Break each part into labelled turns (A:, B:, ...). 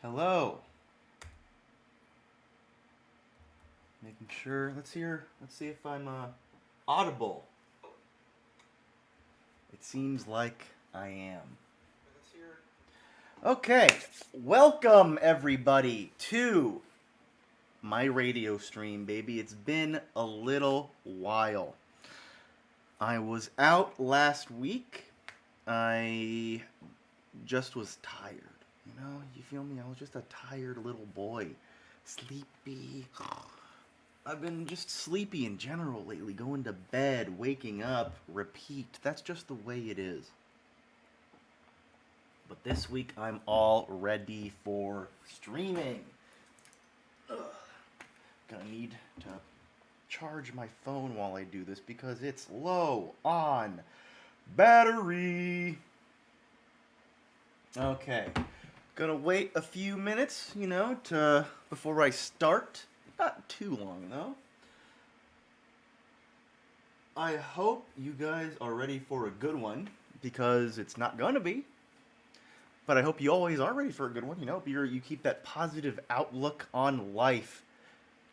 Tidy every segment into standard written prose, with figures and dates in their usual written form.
A: Hello. Making sure. Let's see if I'm audible. It seems like I am. Okay. Welcome everybody to my radio stream, baby. It's been a little while. I was out last week. I just was tired. You feel me? I was just a tired little boy. Sleepy. I've been just sleepy in general lately. Going to bed, waking up, repeat. That's just the way it is. But this week I'm all ready for streaming. Ugh. Gonna need to charge my phone while I do this because it's low on battery. Okay. Gonna wait a few minutes, before I start. Not too long, though. I hope you guys are ready for a good one, because it's not gonna be. But I hope you always are ready for a good one, You keep that positive outlook on life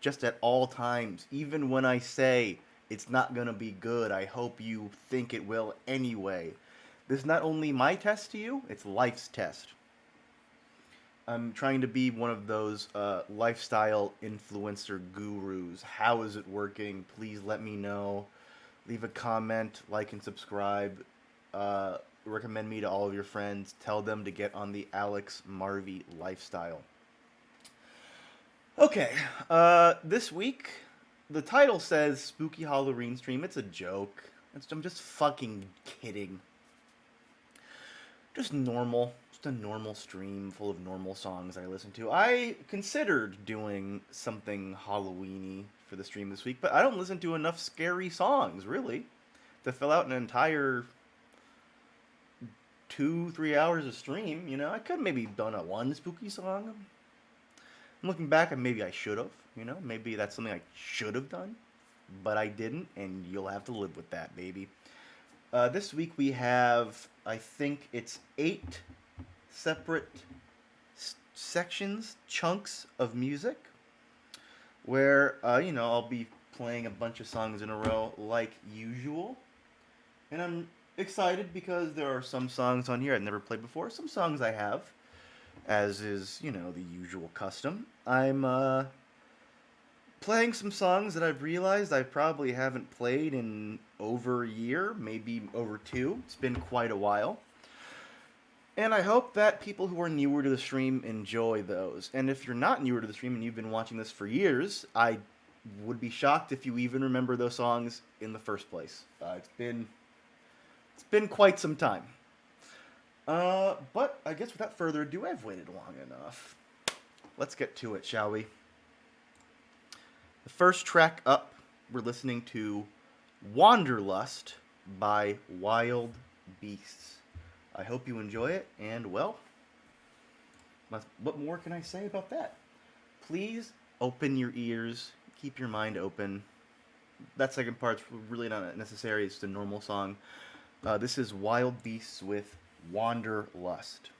A: just at all times. Even when I say it's not gonna be good, I hope you think it will anyway. This is not only my test to you, it's life's test. I'm trying to be one of those lifestyle influencer gurus. How is it working? Please let me know. Leave a comment, like and subscribe. Recommend me to all of your friends. Tell them to get on the WMRV lifestyle. Okay, this week, the title says Spooky Halloween Stream. It's a joke. I'm just fucking kidding. Just normal. A normal stream full of normal songs I listen to. I considered doing something Halloween-y for the stream this week, but I don't listen to enough scary songs, really, to fill out an entire 2-3 hours of stream. I could maybe done a one spooky song. I'm looking back, and maybe I should have. Maybe that's something I should have done, but I didn't, and you'll have to live with that, baby. This week we have, I think it's 8 separate sections, chunks of music, where, I'll be playing a bunch of songs in a row like usual. And I'm excited because there are some songs on here I've never played before. Some songs I have, as is, the usual custom. I'm playing some songs that I've realized I probably haven't played in over a year, maybe over 2. It's been quite a while. And I hope that people who are newer to the stream enjoy those. And if you're not newer to the stream and you've been watching this for years, I would be shocked if you even remember those songs in the first place. It's been quite some time. But I guess without further ado, I've waited long enough. Let's get to it, shall we? The first track up, we're listening to Wanderlust by Wild Beasts. I hope you enjoy it, and well, what more can I say about that? Please open your ears, keep your mind open. That second part's really not necessary, it's a normal song. This is Wild Beasts with Wanderlust.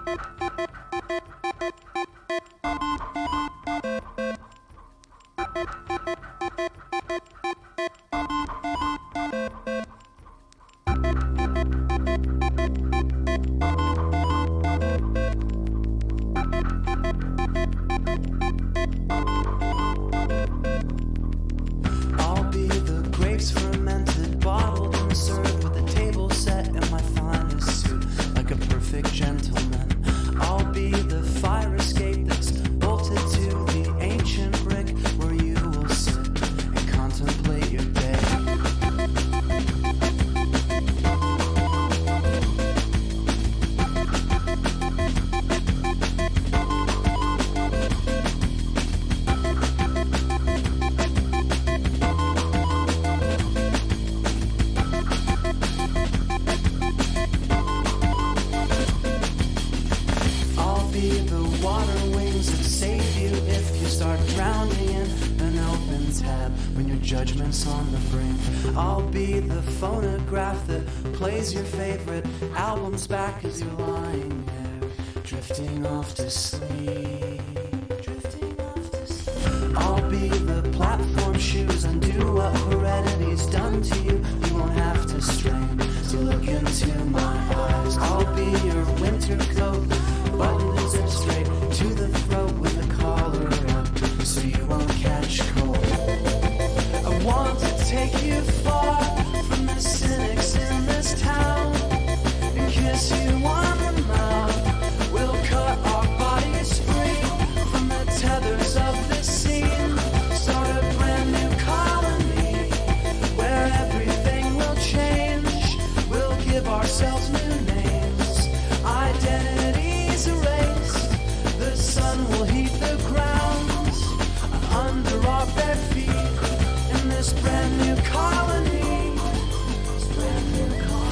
B: I'll be the grapes fermented, bottled and served with a table set in my finest suit, like a perfect gentleman. I'll be the fire escape that's bolted to the ancient brick where you will sit and contemplate your day. I'll be the water wings that save you if you start drowning in an open tab when your judgment's on the brink. I'll be the phonograph that plays your favorite albums back as you're lying there, drifting off to sleep. I'll be the platform shoes, undo what heredity's done to you. You won't have to strain to look into my eyes. I'll be your winter coat, buttoned and zipped straight to the throat with a collar up, so you won't catch cold. I want to take you far from the cynics in this town and kiss you on the mouth. We'll cut our bodies free from the tethers of this scene. Start a brand new colony where everything will change. We'll give ourselves new names, identities erased. The sun will heat the ground under our bare feet in this brand new colony. This brand new colony.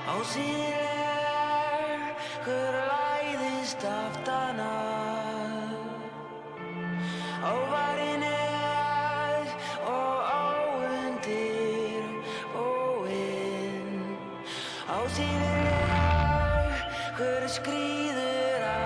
C: Auxiliar, geleides daftanar. Overinnet og ovendir og inn. Auxiliar, skrider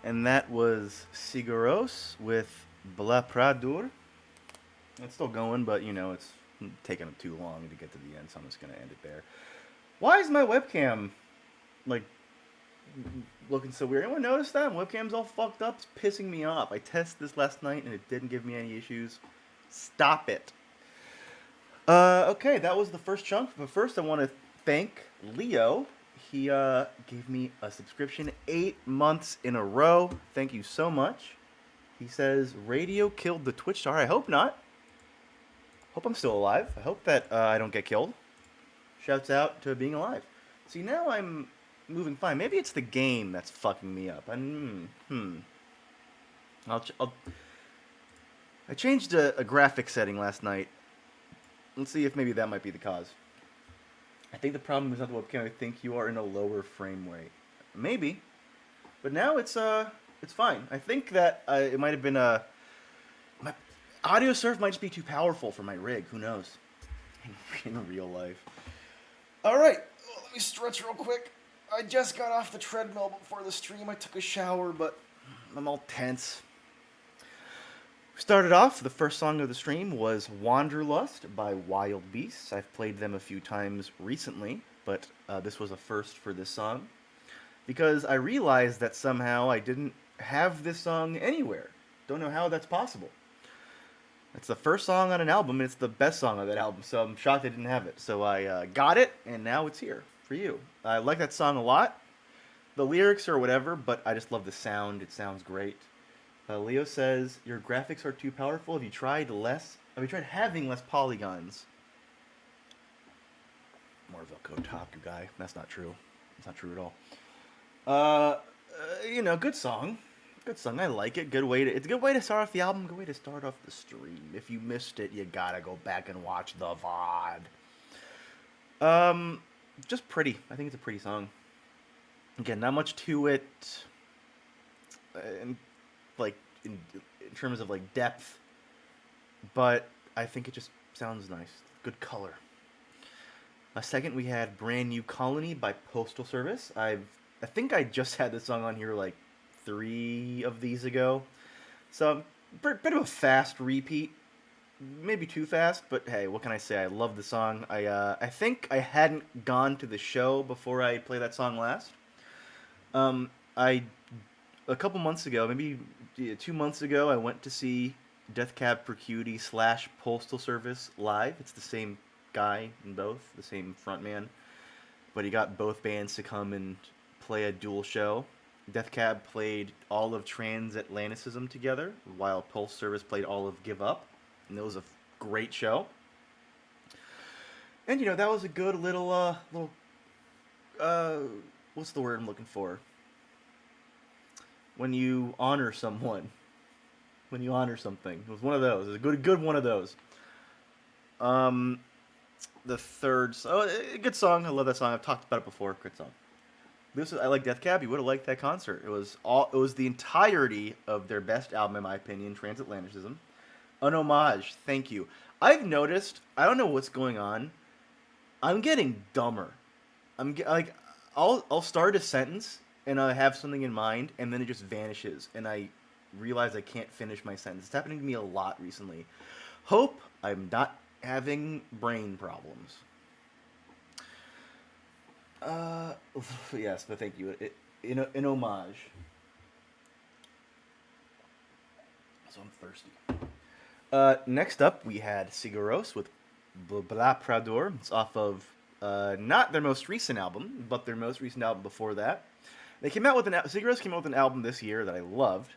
A: And that was Siguros with Bla Pradur. It's still going, but you know, it's taking too long to get to the end, so I'm just gonna end it there. Why is my webcam like looking so weird? Anyone notice that? Webcam's all fucked up. It's pissing me off. I tested this last night and it didn't give me any issues. Stop it. Okay, that was the first chunk. But first, I want to thank Leo. He gave me a subscription 8 months in a row. Thank you so much. He says radio killed the Twitch star. I hope not. Hope I'm still alive. I hope that I don't get killed. Shouts out to being alive. See, now I'm moving fine. Maybe it's the game that's fucking me up. I changed a graphic setting last night. Let's see if maybe that might be the cause. I think the problem is not the webcam. I think you are in a lower frame rate. Maybe, but now it's fine. I think that it might have been my audio surf might just be too powerful for my rig. Who knows? In real life. All right, let me stretch real quick. I just got off the treadmill before the stream. I took a shower, but I'm all tense. Started off, the first song of the stream was Wanderlust by Wild Beasts. I've played them a few times recently, but this was a first for this song because I realized that somehow I didn't have this song anywhere. Don't know how that's possible. It's the first song on an album, and it's the best song on that album, so I'm shocked I didn't have it. So I got it, and now it's here for you. I like that song a lot. The lyrics are whatever, but I just love the sound. It sounds great. Leo says, your graphics are too powerful. Have you tried having less polygons? Marvel Kotaku guy. That's not true. That's not true at all. Good song. Good song. I like it. It's a good way to start off the album. Good way to start off the stream. If you missed it, you gotta go back and watch the VOD. Just pretty. I think it's a pretty song. Again, not much to it. In terms of like depth, but I think it just sounds nice. Good color. Second, we had Brand New Colony by Postal Service. I think I just had this song on here like 3 of these ago, so bit of a fast repeat. Maybe too fast, but hey, what can I say? I love the song. I think I hadn't gone to the show before I played that song last. A couple months ago, maybe 2 months ago, I went to see Death Cab for Cutie / Postal Service live. It's the same guy in both, the same frontman, but he got both bands to come and play a dual show. Death Cab played all of Transatlanticism together, while Postal Service played all of Give Up, and it was a great show. And that was a good little what's the word I'm looking for? When you honor someone, when you honor something. It was one of those. It was a good one of those. The third, a good song. I love that song. I've talked about it before. Good song. I like Death Cab. You would have liked that concert. It was the entirety of their best album, in my opinion, Transatlanticism. An homage. Thank you. I've noticed. I don't know what's going on. I'm getting dumber. I'll start a sentence and I have something in mind, and then it just vanishes, and I realize I can't finish my sentence. It's happening to me a lot recently. Hope I'm not having brain problems. Yes, but thank you. An homage. So I'm thirsty. Next up, we had Siguros with Bla Pradur. It's off of not their most recent album, but their most recent album before that. Siguros came out with an album this year that I loved,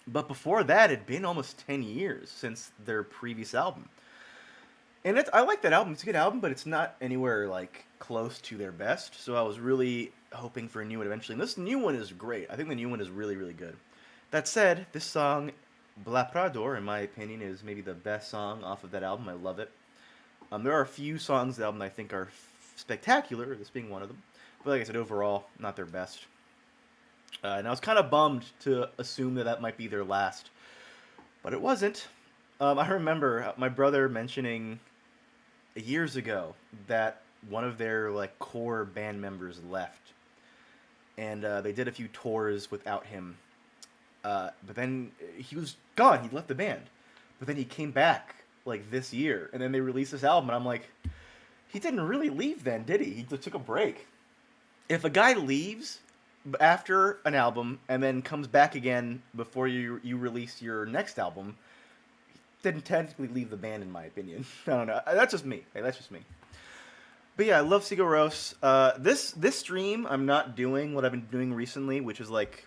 A: but before that, it had been almost 10 years since their previous album. And I like that album. It's a good album, but it's not anywhere like close to their best. So I was really hoping for a new one eventually. And this new one is great. I think the new one is really, really good. That said, this song, Bla Pradur, in my opinion, is maybe the best song off of that album. I love it. There are a few songs on the album that I think are spectacular, this being one of them. But like I said, overall, not their best. And I was kind of bummed to assume that might be their last. But it wasn't. I remember my brother mentioning years ago that one of their core band members left. And they did a few tours without him. But then he was gone. He left the band. But then he came back like this year, and then they released this album, and I'm like, he didn't really leave then, did he? He just took a break. If a guy leaves after an album and then comes back again before you release your next album, he didn't technically leave the band, in my opinion. I don't know. That's just me. Hey, that's just me. But yeah, I love Sigur Rós. This stream, I'm not doing what I've been doing recently, which is like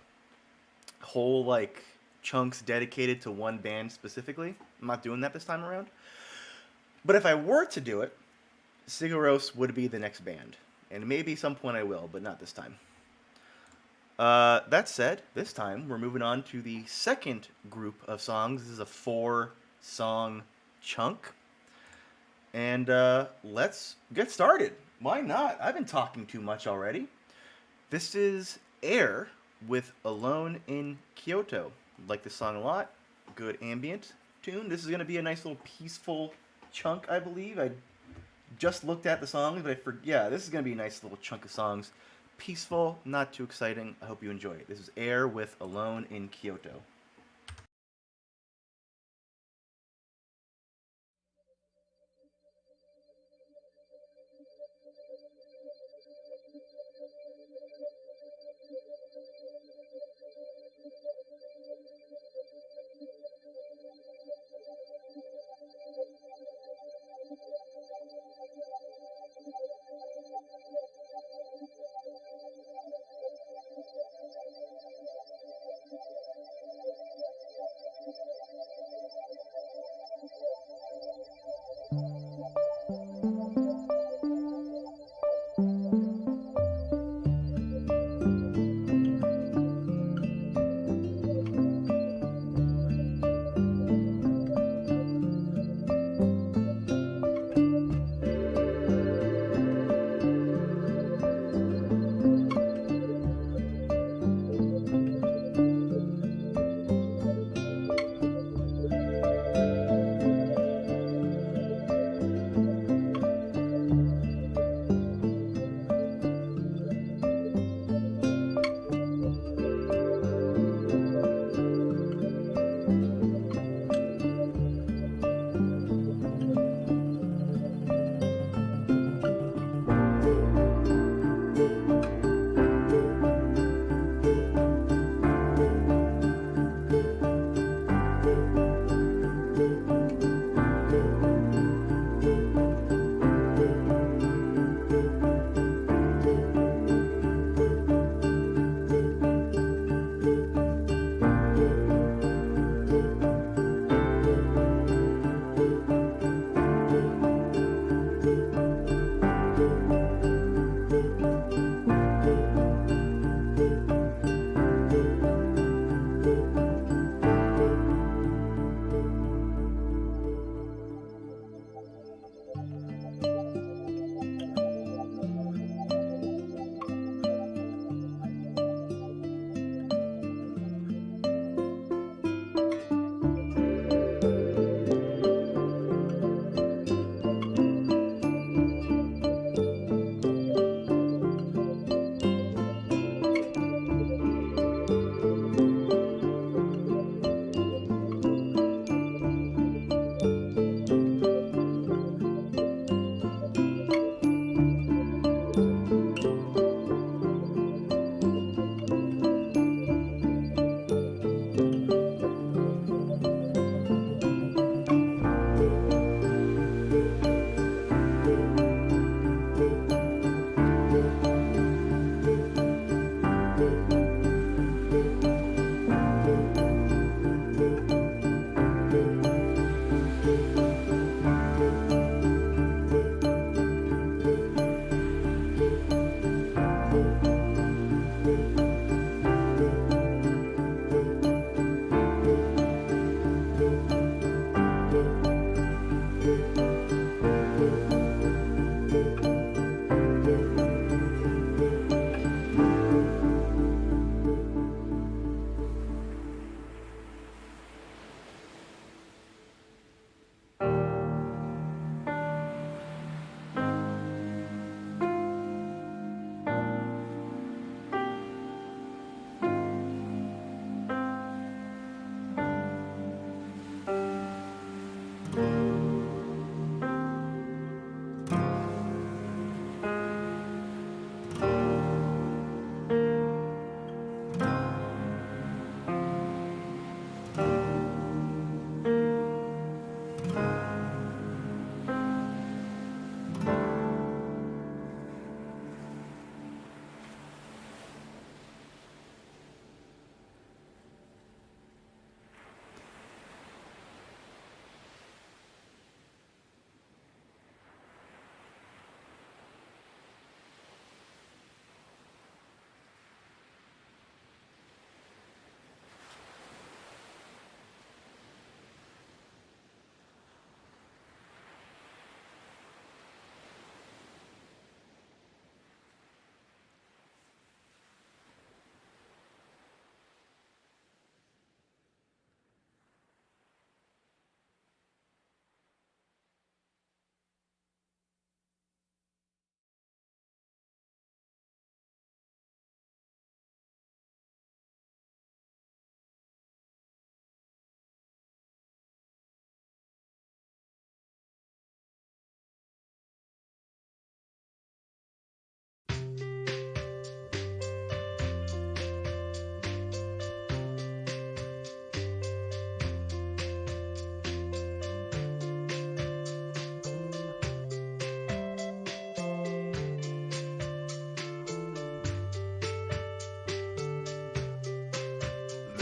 A: whole like chunks dedicated to one band specifically. I'm not doing that this time around. But if I were to do it, Sigur Rós would be the next band, and maybe some point I will, but not this time. That said, this time we're moving on to the second group of songs. This is a 4-song chunk. And let's get started. Why not? I've been talking too much already. This is Air with Alone in Kyoto. Like this song a lot. Good ambient tune. This is going to be a nice little peaceful chunk, I believe. I just looked at the songs, but yeah, this is going to be a nice little chunk of songs. Peaceful, not too exciting. I hope you enjoy it. This is Air with Alone in Kyoto.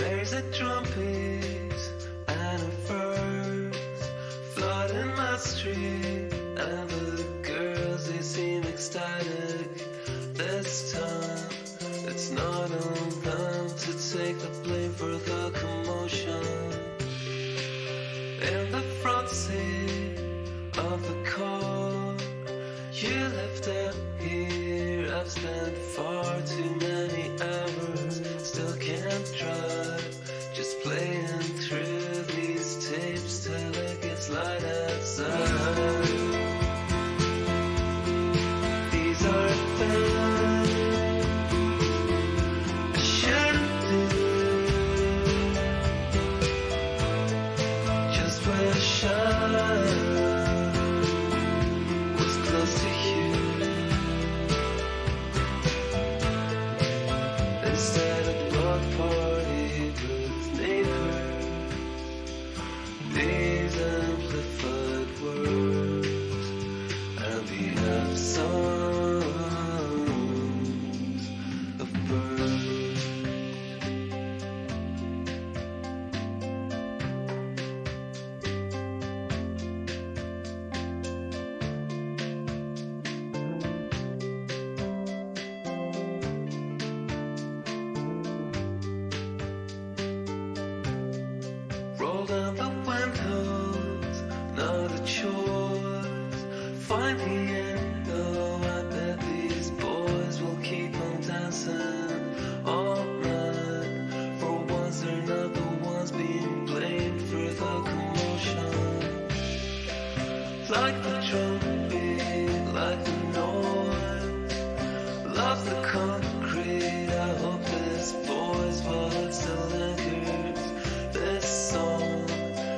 B: There's a trumpet and a verse flooding my street, and the girls, they seem ecstatic. This time it's not on them to take the blame for the commotion. In the front seat of the car, you left out here. I've spent far too many hours, still can't drive, just playing through these tapes till it gets light outside. These are things I shouldn't do, just wish I was close to you. Instead of block party with neighbors, these amplified words and the absence of birds. Roll down the windows, not a choice. Find the end, oh, I bet these boys will keep on dancing all night. For once they're not the ones being blamed for the commotion. Like the trumpet, like the noise, love the concrete. I hope this voice, while it still lingers, this song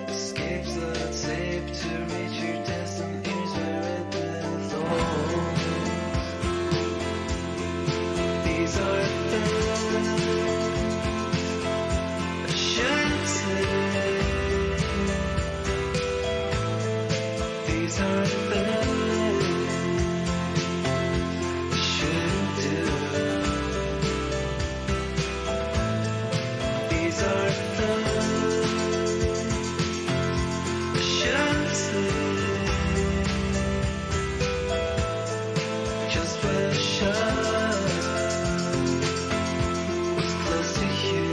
B: escapes the tape to reach your distant ears where it belongs. These are things I shouldn't say. These are things I shouldn't do. These are things I shouldn't say. Just wish I was close to you.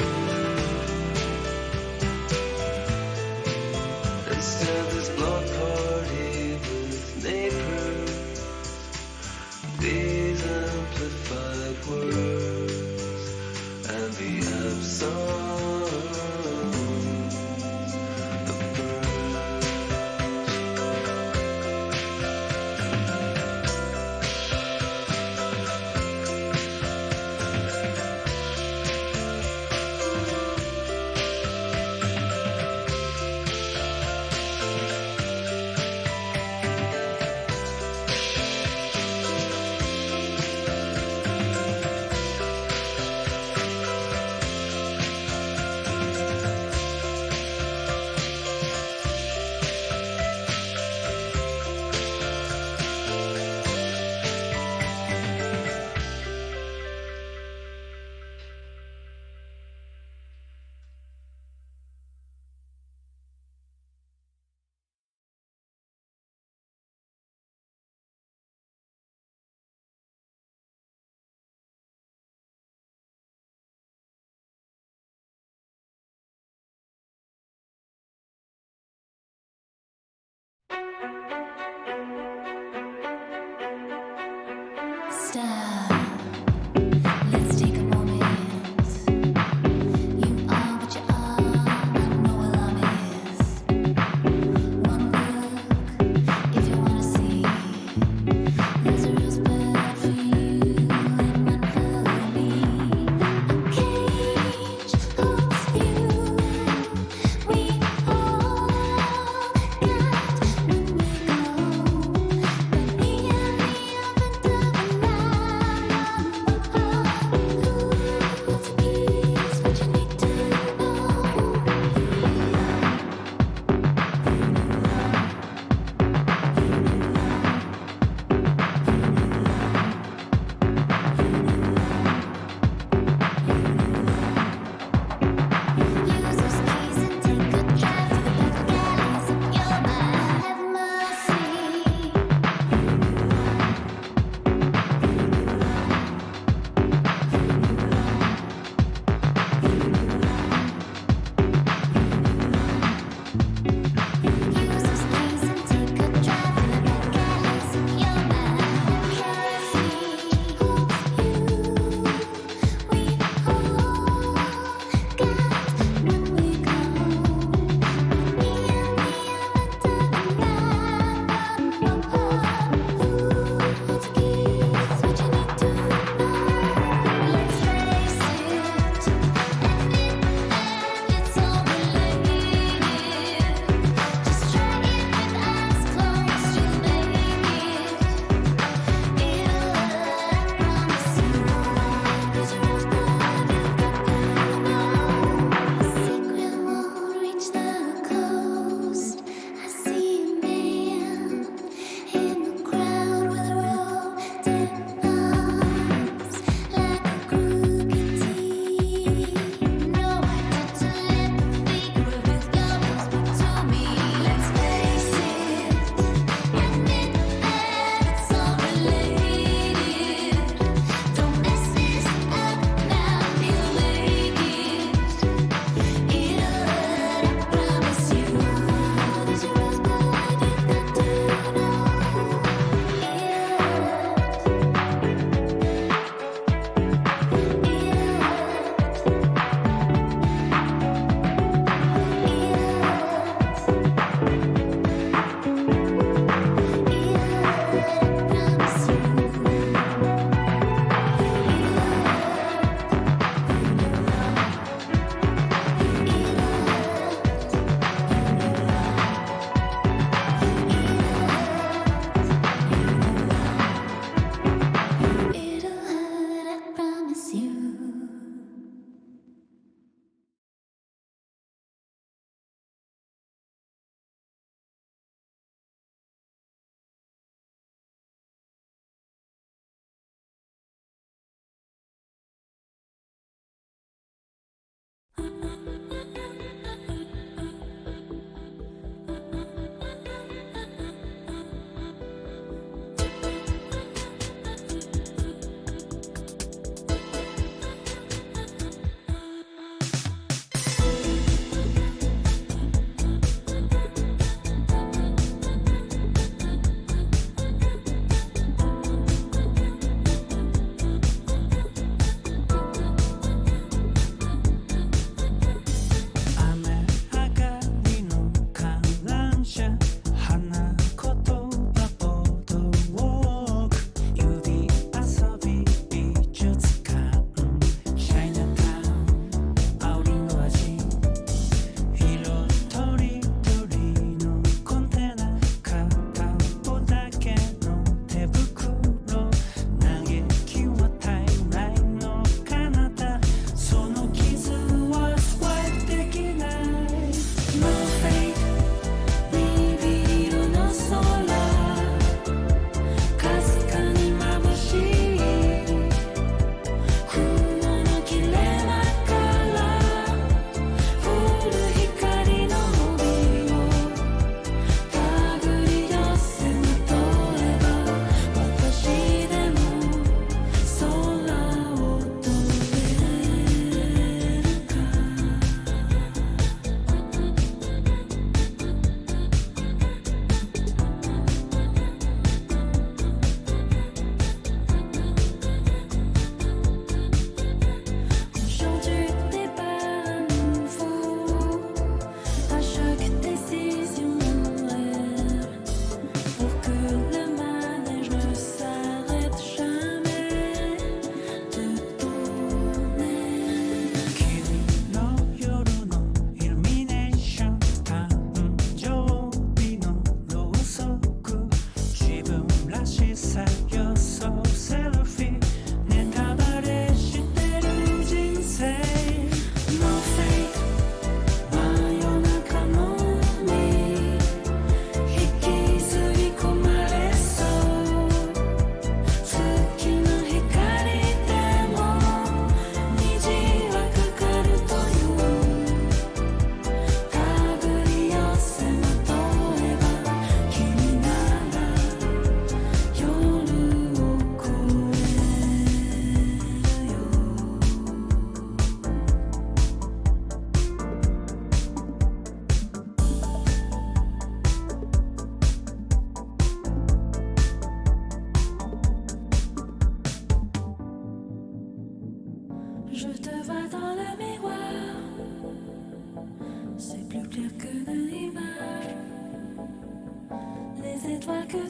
B: Instead, this block party with neighbors, these amplified words and the absence of birds.
D: Stop. Let's take a moment. You are what you are. I know what love is. One look, if you wanna see. There's a real spot for you and one for me. A cage holds you. We all got when we go. But me and me up and down the night.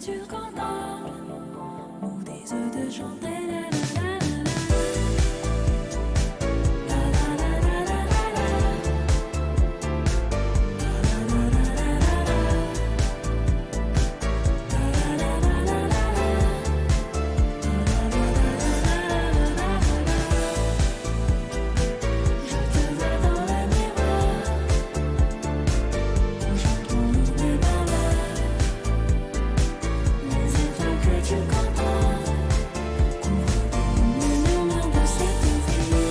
D: tu content ou désir de chanter la la la la la la la la la la Je te vois dans le miroir, j'entends l'oubli dans l'air, les étoiles que tu contemples couvrent des murmures de cette vie.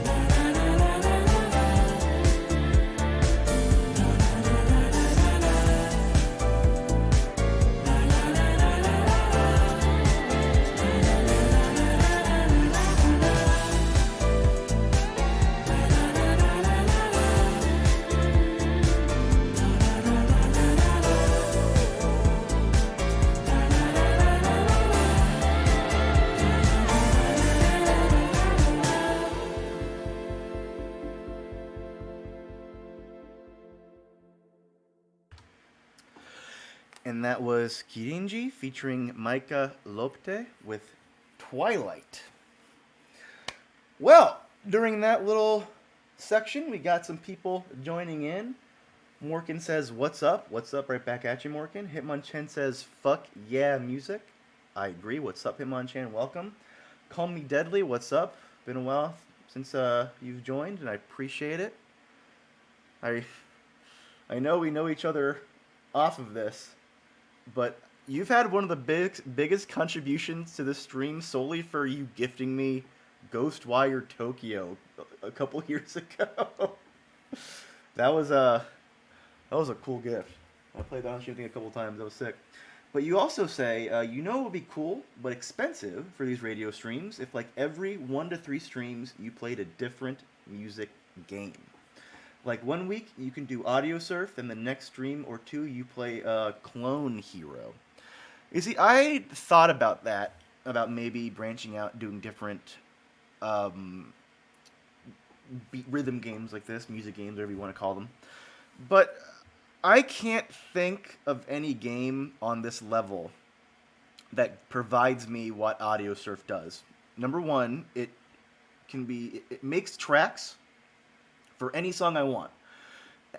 D: La la la la la la la, la la la la la la, la la la la la la,
A: And that was Kirinji featuring Maika Lopte with Twilight. Well, during that little section, we got some people joining in. Morgan says, "What's up?" What's up? Right back at you, Morgan. Hitmonchan says, "Fuck yeah, music." I agree. What's up, Hitmonchan? Welcome. Call Me Deadly. What's up? Been a while since you've joined, and I appreciate it. I know we know each other off of this, but you've had one of the biggest contributions to this stream solely for you gifting me Ghostwire Tokyo a couple years ago. That was a cool gift. I played that on stream a couple times. That was sick. But you also say, you know, it would be cool but expensive for these radio streams if, like, every 1 to 3 streams you played a different music game. Like, 1 week you can do Audio Surf, and the next stream or 2 you play Clone Hero. You see, I thought about that, about maybe branching out, doing different rhythm games like this, music games, whatever you want to call them. But I can't think of any game on this level that provides me what Audio Surf does. Number one, it makes tracks for any song I want.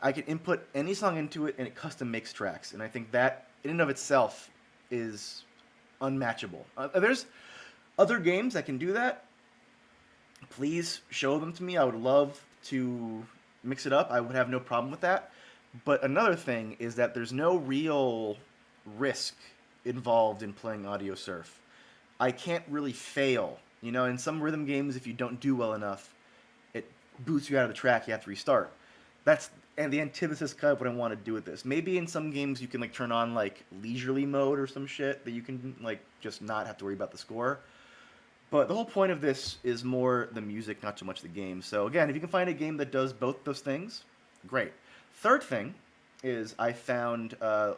A: I can input any song into it, and it custom makes tracks. And I think that, in and of itself, is unmatchable. There's other games that can do that. Please show them to me. I would love to mix it up. I would have no problem with that. But another thing is that there's no real risk involved in playing Audio Surf. I can't really fail. You know, in some rhythm games, if you don't do well enough, it boots you out of the track. You have to restart. That's and the antithesis kind of what I want to do with this. Maybe in some games you can like turn on like leisurely mode or some shit that you can like just not have to worry about the score. But the whole point of this is more the music, not so much the game. So again, if you can find a game that does both those things, great. Third thing is I found the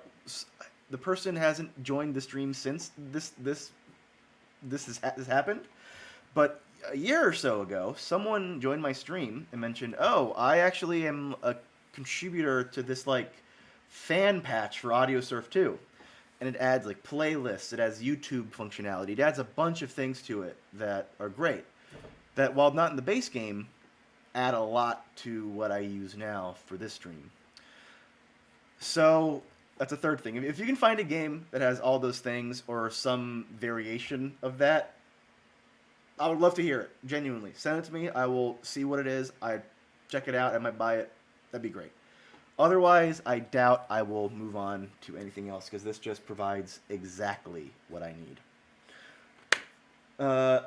A: person hasn't joined the stream since this has happened, but a year or so ago, someone joined my stream and mentioned, "Oh, I actually am a contributor to this like fan patch for Audio Surf 2." And it adds like playlists, it has YouTube functionality, it adds a bunch of things to it that are great. That while not in the base game, add a lot to what I use now for this stream. So that's a third thing. If you can find a game that has all those things or some variation of that, I would love to hear it. Genuinely, send it to me. I will see what it is. I check it out. I might buy it. That'd be great. Otherwise, I doubt I will move on to anything else because this just provides exactly what I need.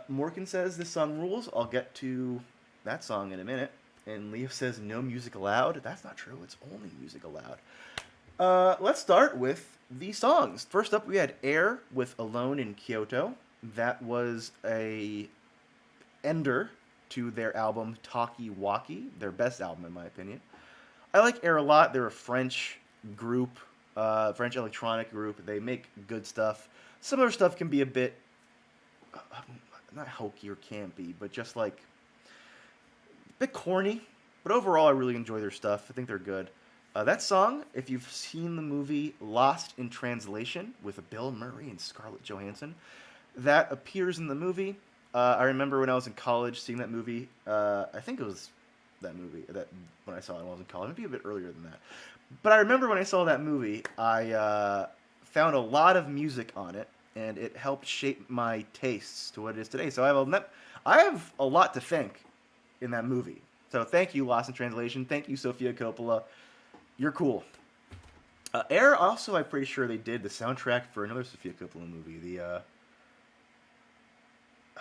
A: Morgan says this song rules. I'll get to that song in a minute. And Leo says no music allowed. That's not true. It's only music allowed. Let's start with the songs. First up, we had Air with Alone in Kyoto. That was a ender to their album Talkie Walkie, their best album in my opinion. I like Air a lot. They're a French group, French electronic group. They make good stuff. Some of their stuff can be a bit, not hokey or campy, but just like a bit corny. But overall, I really enjoy their stuff. I think they're good. That song, if you've seen the movie Lost in Translation with Bill Murray and Scarlett Johansson, that appears in the movie. I remember when I was in college seeing that movie. I think it was that movie that when I saw it when I was in college, maybe a bit earlier than that. But I remember when I saw that movie, I found a lot of music on it, and it helped shape my tastes to what it is today. So I have a lot to thank in that movie. So thank you, Lost in Translation. Thank you, Sofia Coppola. You're cool. Air also, I'm pretty sure they did the soundtrack for another Sofia Coppola movie. I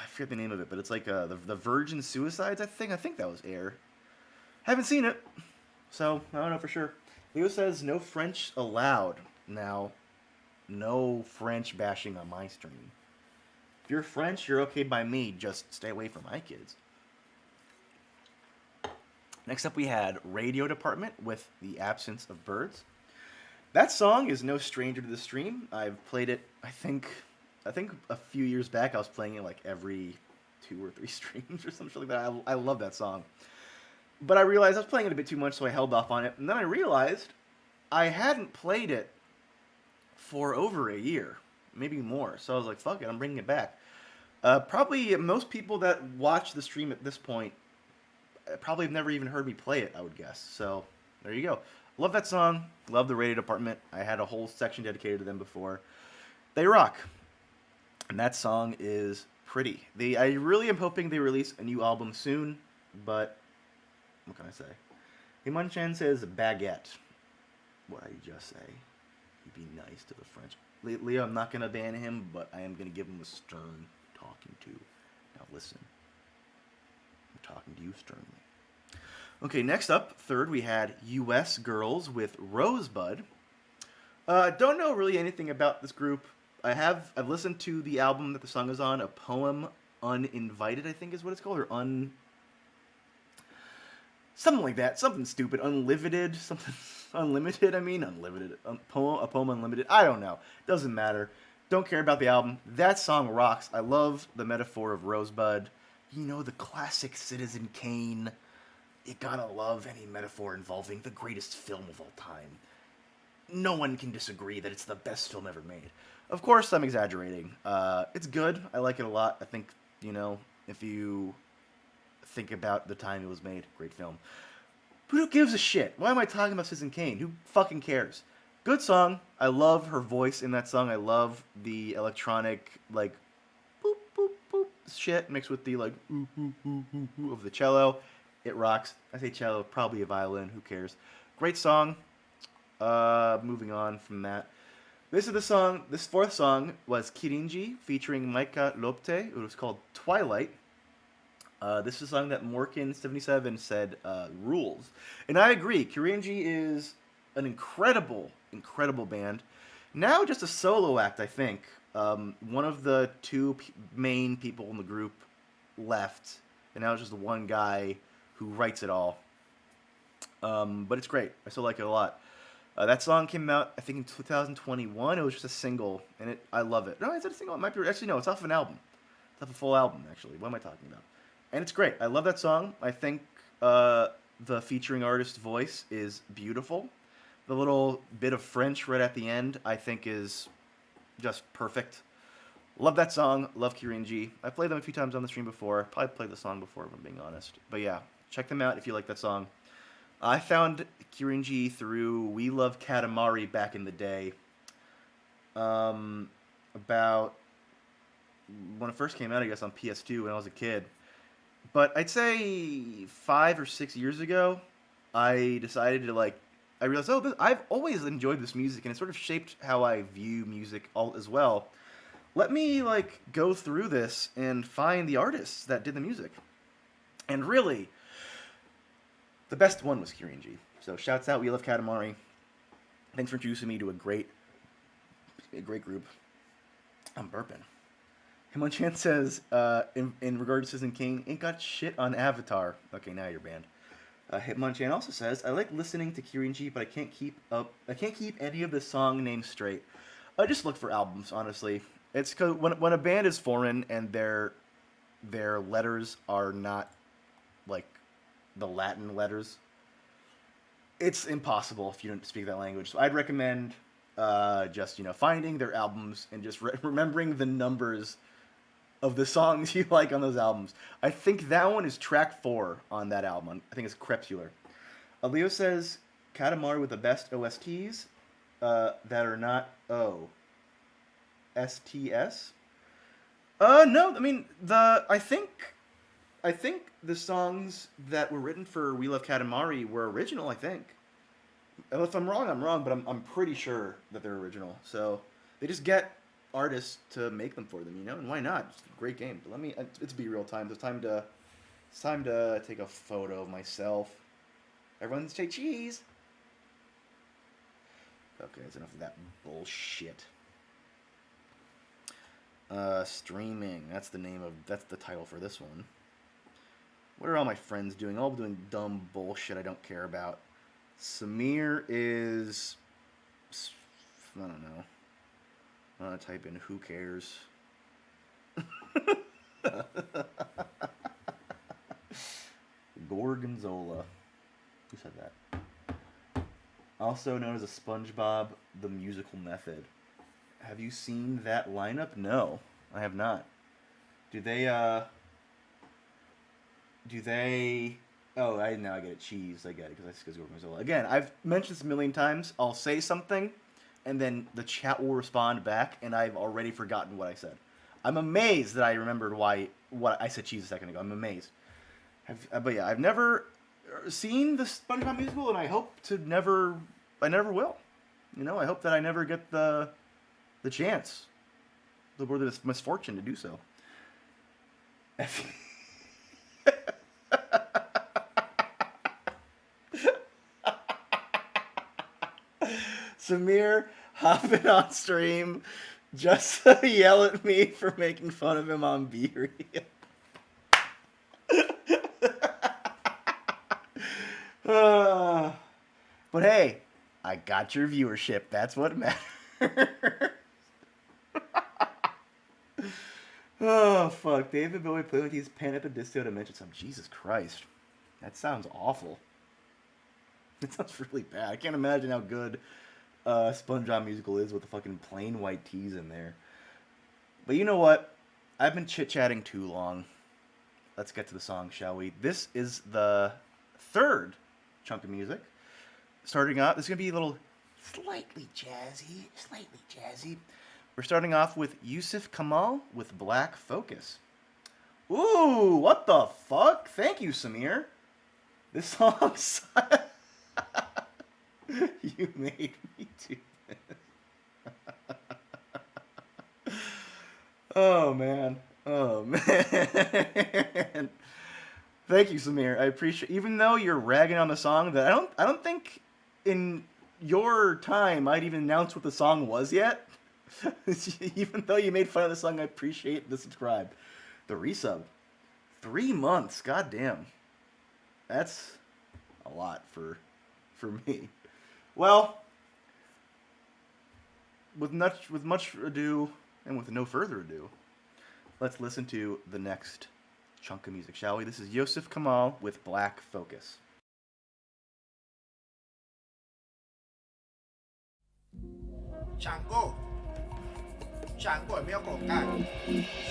A: forget the name of it, but it's like the Virgin Suicides. I think that was Air. Haven't seen it, so I don't know for sure. Leo says no French allowed. Now, no French bashing on my stream. If you're French, you're okay by me. Just stay away from my kids. Next up, we had Radio Department with The Absence of Birds. That song is no stranger to the stream. I've played it, I think a few years back I was playing it like every 2 or 3 streams or something like that. I love that song. But I realized I was playing it a bit too much, so I held off on it. And then I realized I hadn't played it for over a year, maybe more. So I was like, fuck it, I'm bringing it back. Probably most people that watch the stream at this point probably have never even heard me play it, I would guess. So there you go. Love that song. Love the Radio Department. I had a whole section dedicated to them before. They rock. And that song is pretty. I really am hoping they release a new album soon, but what can I say? Himanchan says baguette. What did I just say? He'd be nice to the French. Leo, I'm not going to ban him, but I am going to give him a stern talking to. Now listen. I'm talking to you sternly. Okay, next up, third, we had U.S. Girls with Rosebud. Don't know really anything about this group. I've listened to the album that the song is on, A Poem Uninvited, I think is what it's called, or something like that, something stupid, Unlimited, something, Unlimited, Unlimited, A Poem Unlimited, I don't know, doesn't matter, don't care about the album, that song rocks, I love the metaphor of Rosebud, you know, the classic Citizen Kane, you gotta love any metaphor involving the greatest film of all time. No one can disagree that it's the best film ever made. Of course, I'm exaggerating. It's good. I like it a lot. I think, if you think about the time it was made, great film. But who gives a shit? Why am I talking about Citizen Kane? Who fucking cares? Good song. I love her voice in that song. I love the electronic, like, boop, boop, boop shit mixed with the, like, ooh, ooh, ooh, ooh, ooh of the cello. It rocks. I say cello, probably a violin. Who cares? Great song. Moving on from that. This fourth song was Kirinji featuring Maika Lopte. It was called Twilight. This is a song that Morkin77 said rules. And I agree. Kirinji is an incredible, incredible band. Now just a solo act, I think. One of the two main people in the group left. And now it's just the one guy who writes it all. But it's great. I still like it a lot. That song came out, I think, in 2021. It was just a single, and I love it. No, is it a single? It might be. Actually, no, it's off an album. It's off a full album, actually. What am I talking about? And it's great. I love that song. I think the featuring artist's voice is beautiful. The little bit of French right at the end, I think, is just perfect. Love that song. Love Kirinji. I played them a few times on the stream before. Probably played the song before, if I'm being honest. But yeah, check them out if you like that song. I found Kirinji through We Love Katamari back in the day. About when it first came out, I guess, on PS2 when I was a kid. But I'd say 5 or 6 years ago, I decided to, I realized, I've always enjoyed this music, and it sort of shaped how I view music as well. Let me, go through this and find the artists that did the music. And really, the best one was Kirinji. So shouts out, We Love Katamari. Thanks for introducing me to a great group. I'm burping. Himanchan says, in regard to Citizen Kane, ain't got shit on Avatar. Okay, now you're banned. Hitmonchan also says, I like listening to Kirinji, but I can't keep any of the song names straight. I just look for albums, honestly. It's because when a band is foreign and their letters are not like the Latin letters, it's impossible if you don't speak that language. So I'd recommend just finding their albums and just remembering the numbers of the songs you like on those albums. I think that one is track 4 on that album. I think it's Crepuscular. Leo says Katamari with the best OSTs that are not STS. No, I mean I think the songs that were written for We Love Katamari were original. I think. If I'm wrong, I'm wrong, but I'm pretty sure that they're original. So they just get artists to make them for them, and why not? It's a great game. But it's be real time. It's time to take a photo of myself. Everyone say cheese. Okay, that's enough of that bullshit. Streaming. That's the title for this one. What are all my friends doing? All doing dumb bullshit I don't care about. Samir is... I don't know. I'm gonna type in who cares. Gorgonzola. Who said that? Also known as a SpongeBob the Musical Method. Have you seen that lineup? No, I have not. Do they? Oh, now I get it. Cheese. I get it because that's Gorgonzola. Again, I've mentioned this a million times. I'll say something, and then the chat will respond back, and I've already forgotten what I said. I'm amazed that I remembered what I said cheese a second ago. I'm amazed. But yeah, I've never seen the SpongeBob musical, and I hope to never. I never will. I hope that I never get the chance, or the misfortune to do so. Samir hopping on stream just to yell at me for making fun of him on B-Reel. But hey, I got your viewership. That's what matters. Oh, fuck. David Bowie playing with his pen at the disco to mention some. Jesus Christ. That sounds awful. It sounds really bad. I can't imagine how good SpongeBob musical is with the fucking plain white tees in there. But you know what? I've been chit-chatting too long. Let's get to the song, shall we? This is the third chunk of music. Starting off, this is going to be a little slightly jazzy. We're starting off with Yusuf Kamal with Black Focus. Ooh, what the fuck? Thank you, Samir. This song... You made me do this. Oh, man. Thank you, Samir. I appreciate... Even though you're ragging on the song, that I don't think in your time I'd even announced what the song was yet. Even though you made fun of the song, I appreciate the subscribe. The resub. 3 months. Goddamn. That's a lot for me. Well, with much ado and with no further ado, let's listen to the next chunk of music, shall we? This is Yusuf Kamal with Black Focus.
E: Chango, el mío cocar,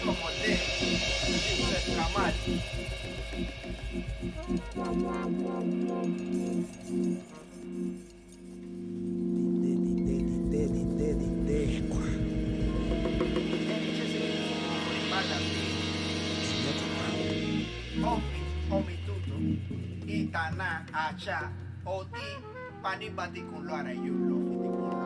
E: somos de Yusef Kamal. Omi tutu, itana acha, oti, panipati kun lo ara yulo, fiti kun lo.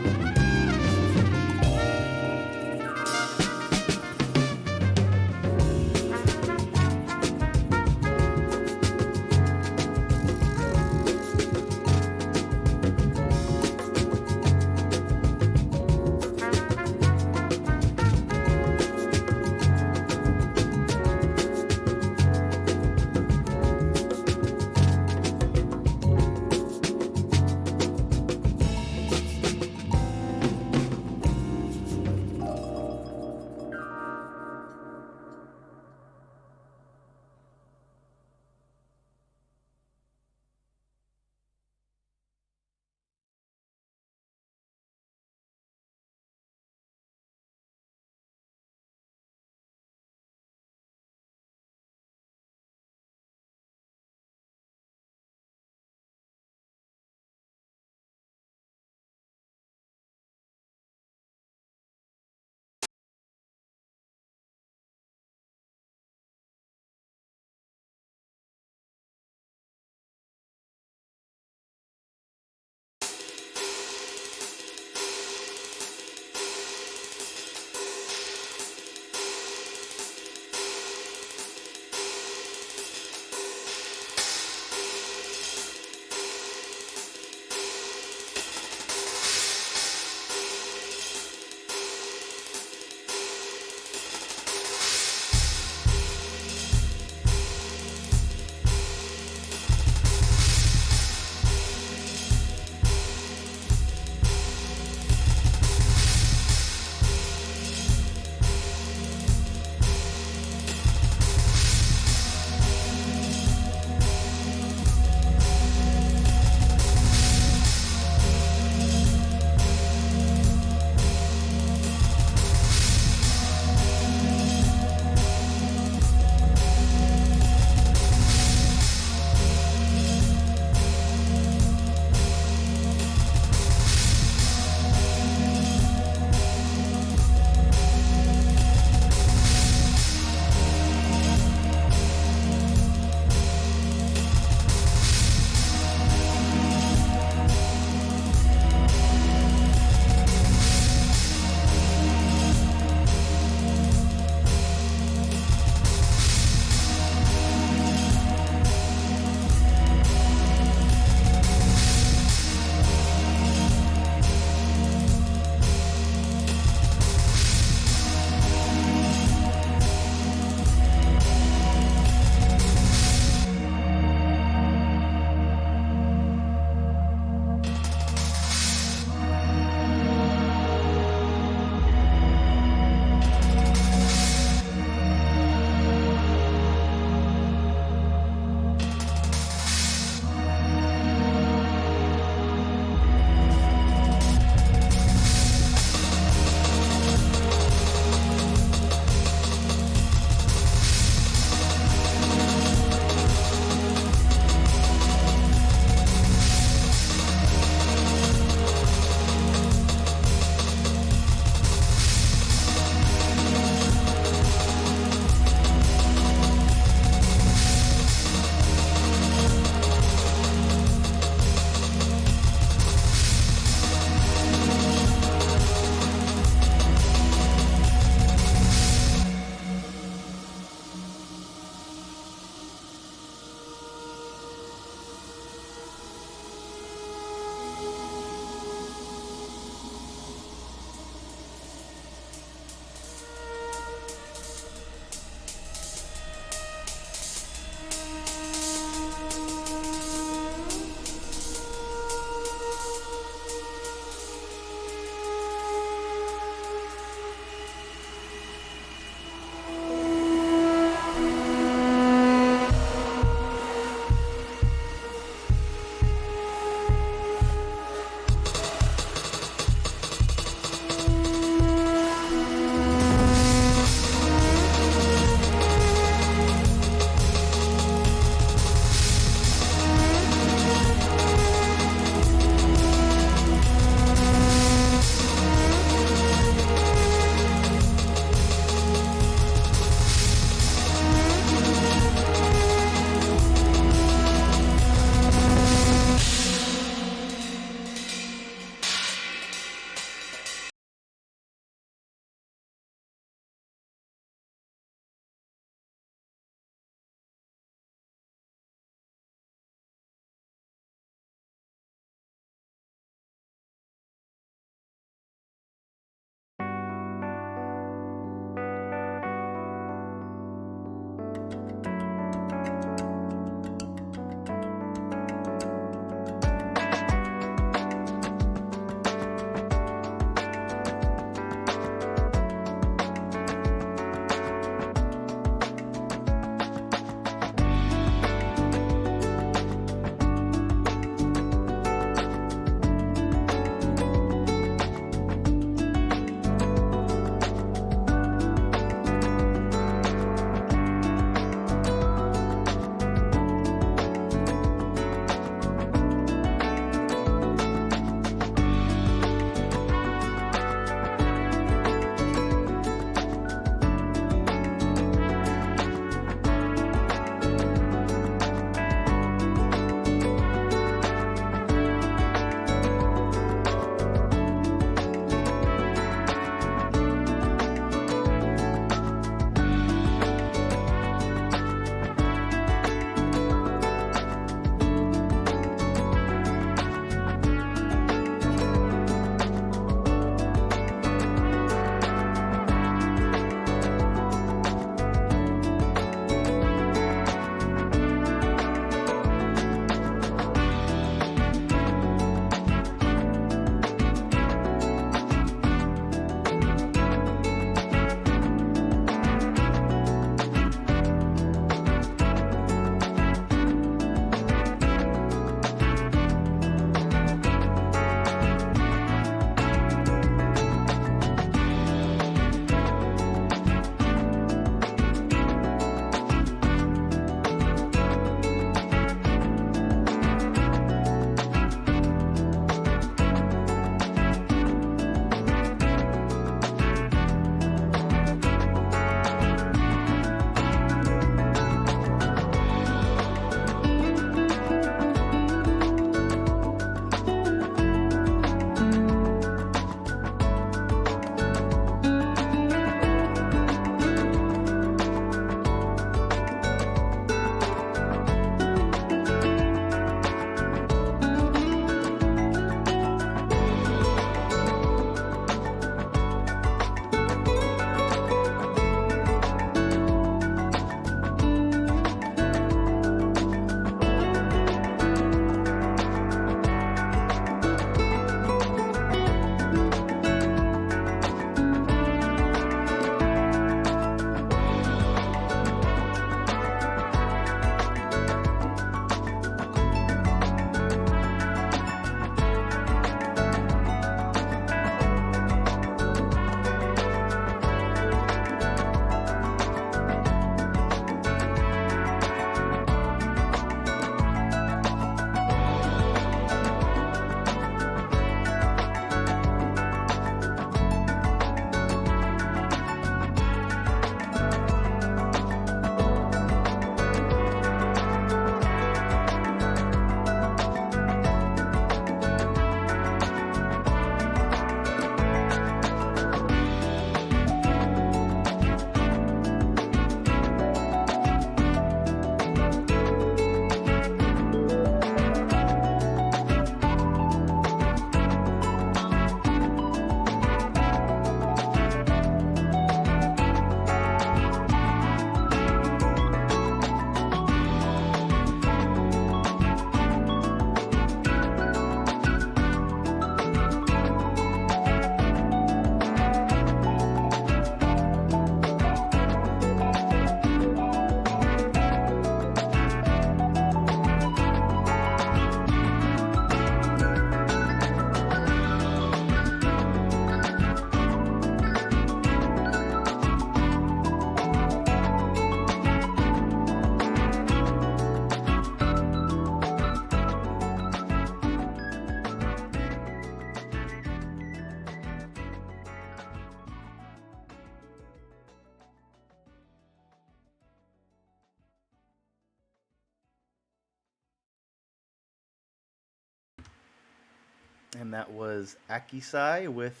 A: And that was Akisai with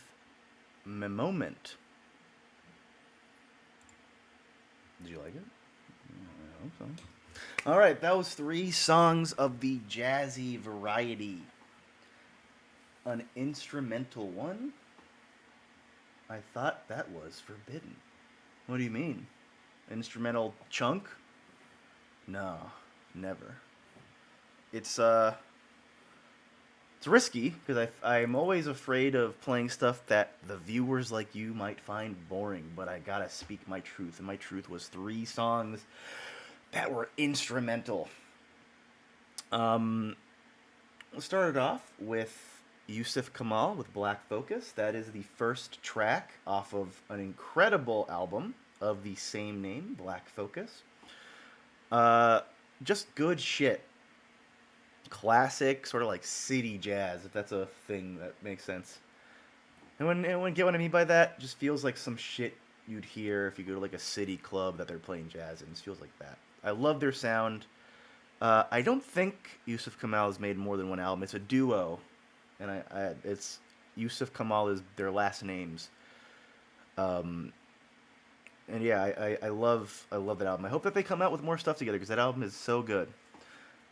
A: Moment. Did you like it? I hope so. All right, that was 3 songs of the jazzy variety. An instrumental one? I thought that was forbidden. What do you mean? Instrumental chunk? No, never. It's it's risky because I'm always afraid of playing stuff that the viewers like you might find boring, but I gotta speak my truth, and my truth was 3 songs that were instrumental. Um, we started off with Yusuf Kamal with Black Focus. That is the first track off of an incredible album of the same name, Black Focus. Uh, just good shit. Classic, sort of like city jazz, if that's a thing that makes sense. And when get what I mean by that, just feels like some shit you'd hear if you go to like a city club that they're playing jazz in. It feels like that. I love their sound. I don't think Yusuf Kamal has made more than one album. It's a duo, and it's Yusuf Kamal is their last names. Um, and yeah, I love that album. I hope that they come out with more stuff together because that album is so good.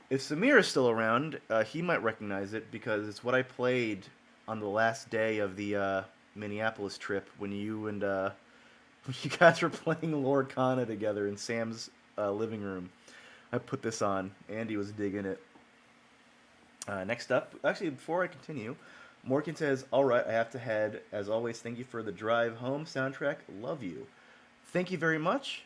A: If Samir is still around, he might recognize it because it's what I played on the last day of the Minneapolis trip when you and when you guys were playing Lorcana together in Sam's living room. I put this on. Andy was digging it. Next up, actually, before I continue, Morgan says, "All right, I have to head. As always, thank you for the drive home soundtrack. Love you. Thank you very much.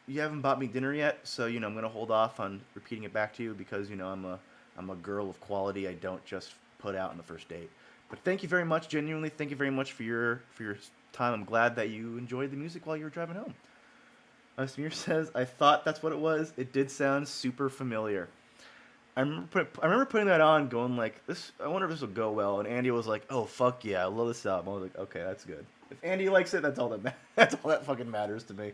A: You haven't bought me dinner yet, so I'm gonna hold off on repeating it back to you because I'm a girl of quality. I don't just put out on the first date. But thank you very much, genuinely. Thank you very much for your time. I'm glad that you enjoyed the music while you were driving home." Samir says, "I thought that's what it was. It did sound super familiar." I remember putting that on, going like, "This. I wonder if this will go well." And Andy was like, "Oh fuck yeah, I love this album." I was like, "Okay, that's good. If Andy likes it, that's all that's all that fucking matters to me."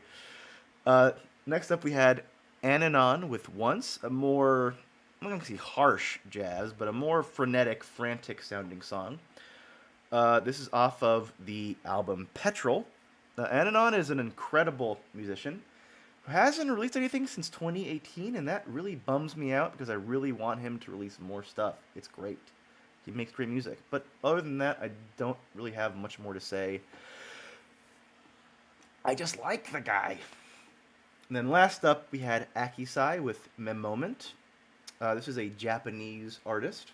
A: Next up, we had Ananon with Once, a more, I'm not going to say harsh jazz, but a more frenetic, frantic sounding song. This is off of the album Petrol. Ananon is an incredible musician who hasn't released anything since 2018, and that really bums me out because I really want him to release more stuff. It's great. He makes great music. But other than that, I don't really have much more to say. I just like the guy. And then last up, we had Akisai with Moment. This is a Japanese artist,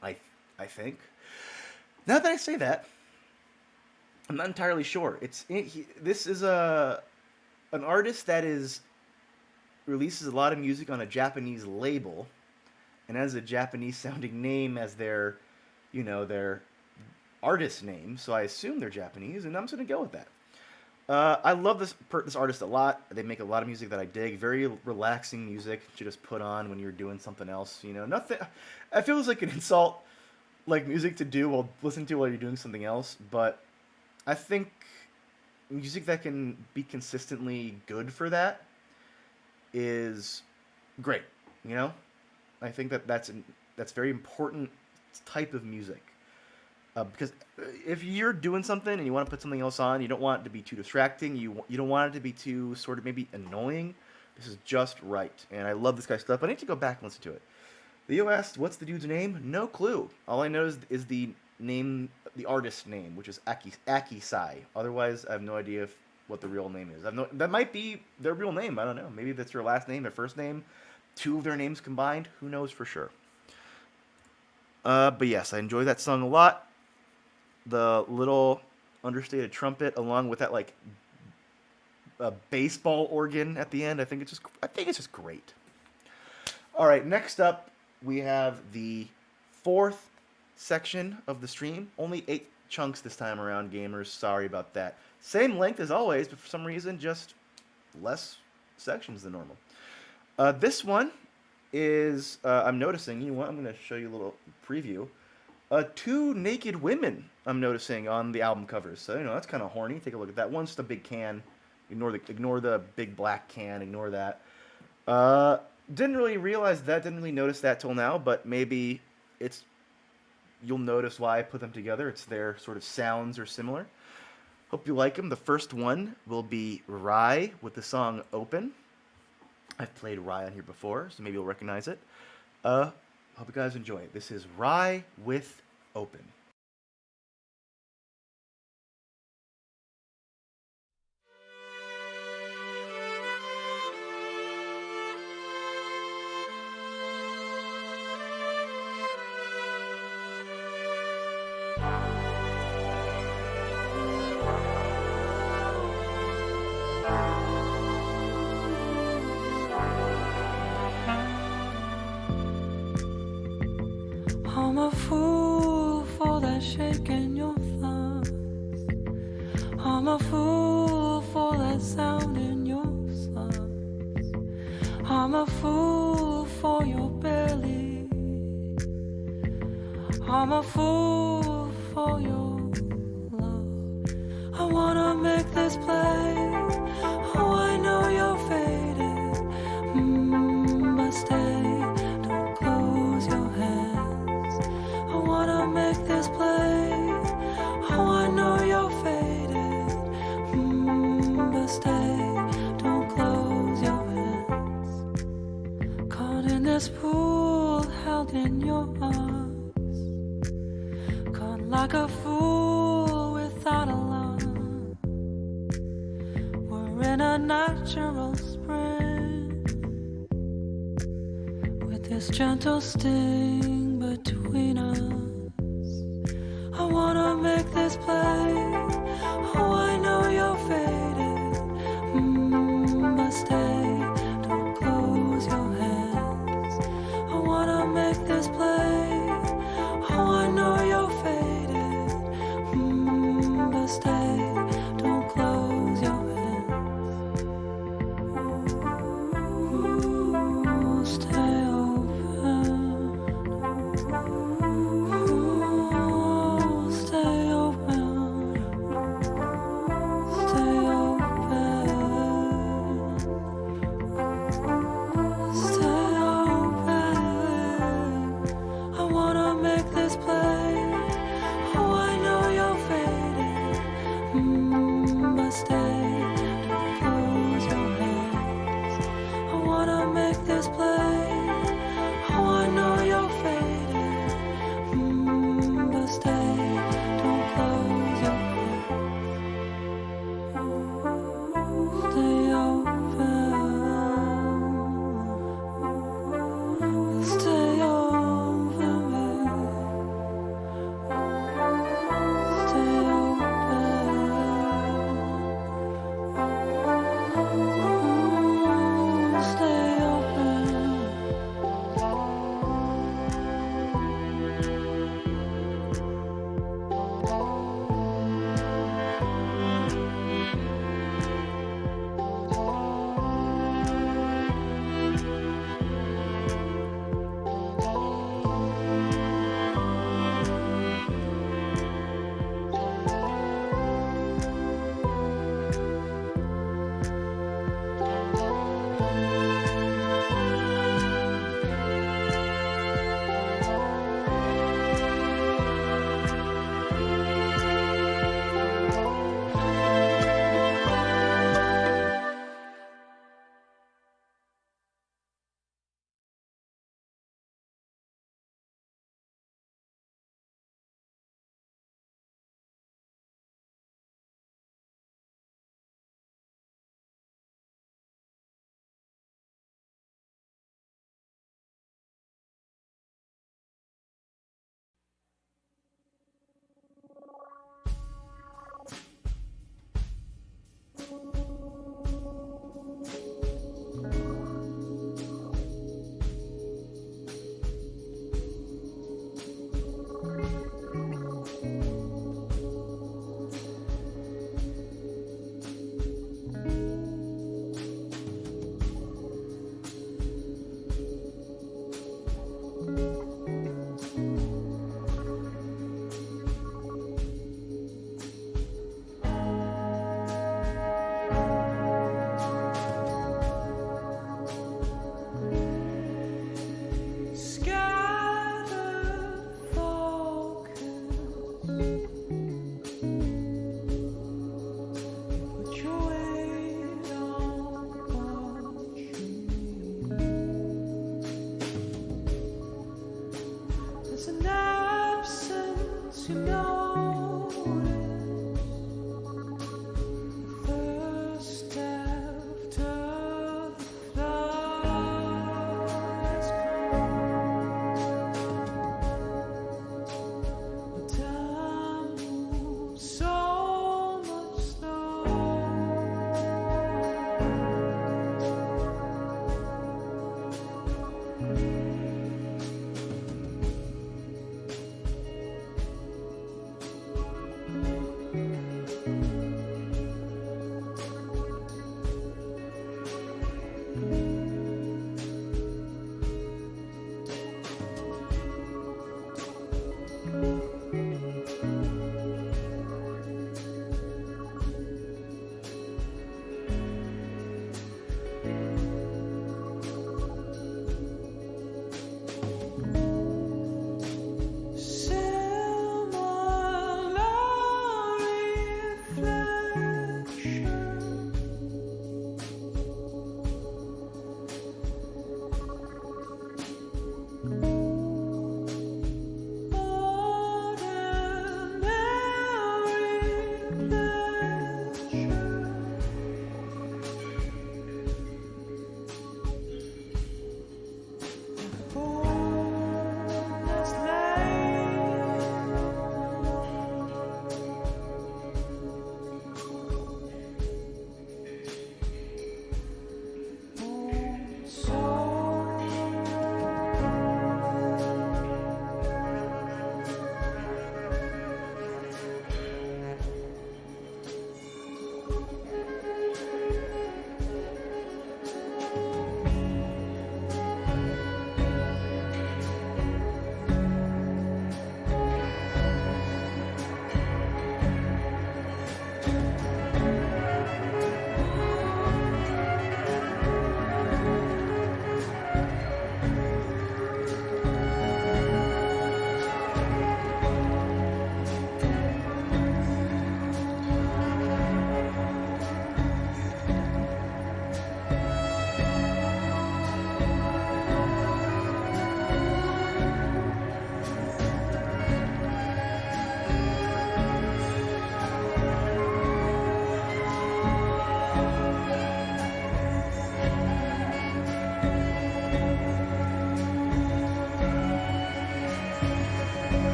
A: I think. Now that I say that, I'm not entirely sure. This is an artist that releases a lot of music on a Japanese label, and has a Japanese sounding name as their artist name. So I assume they're Japanese, and I'm just gonna go with that. I love this artist a lot. They make a lot of music that I dig. Very relaxing music to just put on when you're doing something else. Nothing. It feels like an insult, like music to do while listen to while you're doing something else. But I think music that can be consistently good for that is great. I think that's very important type of music. Because if you're doing something and you want to put something else on, you don't want it to be too distracting. You don't want it to be too sort of maybe annoying. This is just right, and I love this guy's stuff. I need to go back and listen to it. Leo asked, "What's the dude's name?" No clue. All I know is the name, the artist's name, which is Akisai. Otherwise, I have no idea what the real name is. That might be their real name. I don't know. Maybe that's their last name, their first name, 2 of their names combined. Who knows for sure? But yes, I enjoy that song a lot. The little understated trumpet, along with that like a baseball organ at the end, I think it's just great. All right, next up we have the 4th section of the stream. Only 8 chunks this time around, gamers. Sorry about that. Same length as always, but for some reason just less sections than normal. This one is I'm noticing. You know what? I'm going to show you a little preview. 2 naked women I'm noticing on the album covers. So that's kind of horny. Take a look at that. One's just a big can. Ignore the big black can. Ignore that. Didn't really realize that. Didn't really notice that till now. But maybe it's you'll notice why I put them together. It's their sort of sounds are similar. Hope you like them. The first one will be Rye with the song Open. I've played Rye on here before, so maybe you'll recognize it. Hope you guys enjoy it. This is Rye with Open.
C: I'm a fool for that shake in your thighs. I'm a fool for that sound in your sighs. I'm a fool for your belly. I'm a fool for your love. I wanna make this play. Oh, I know you're faded. But stay, don't close your hands. I wanna make this play. Oh, I know you're faded. But stay, don't close your hands. Caught in this pool, held in your arms. Caught like a fool without a line. We're in a natural spring, with this gentle sting between us. I wanna make this play. Oh, I know you're faded. But stay, don't close your hands. I wanna make this play. Oh, I know you're faded. But stay, don't close your hands. Ooh, stay open. Ooh, stay open. you notice first after the floods come, time moves so much slower.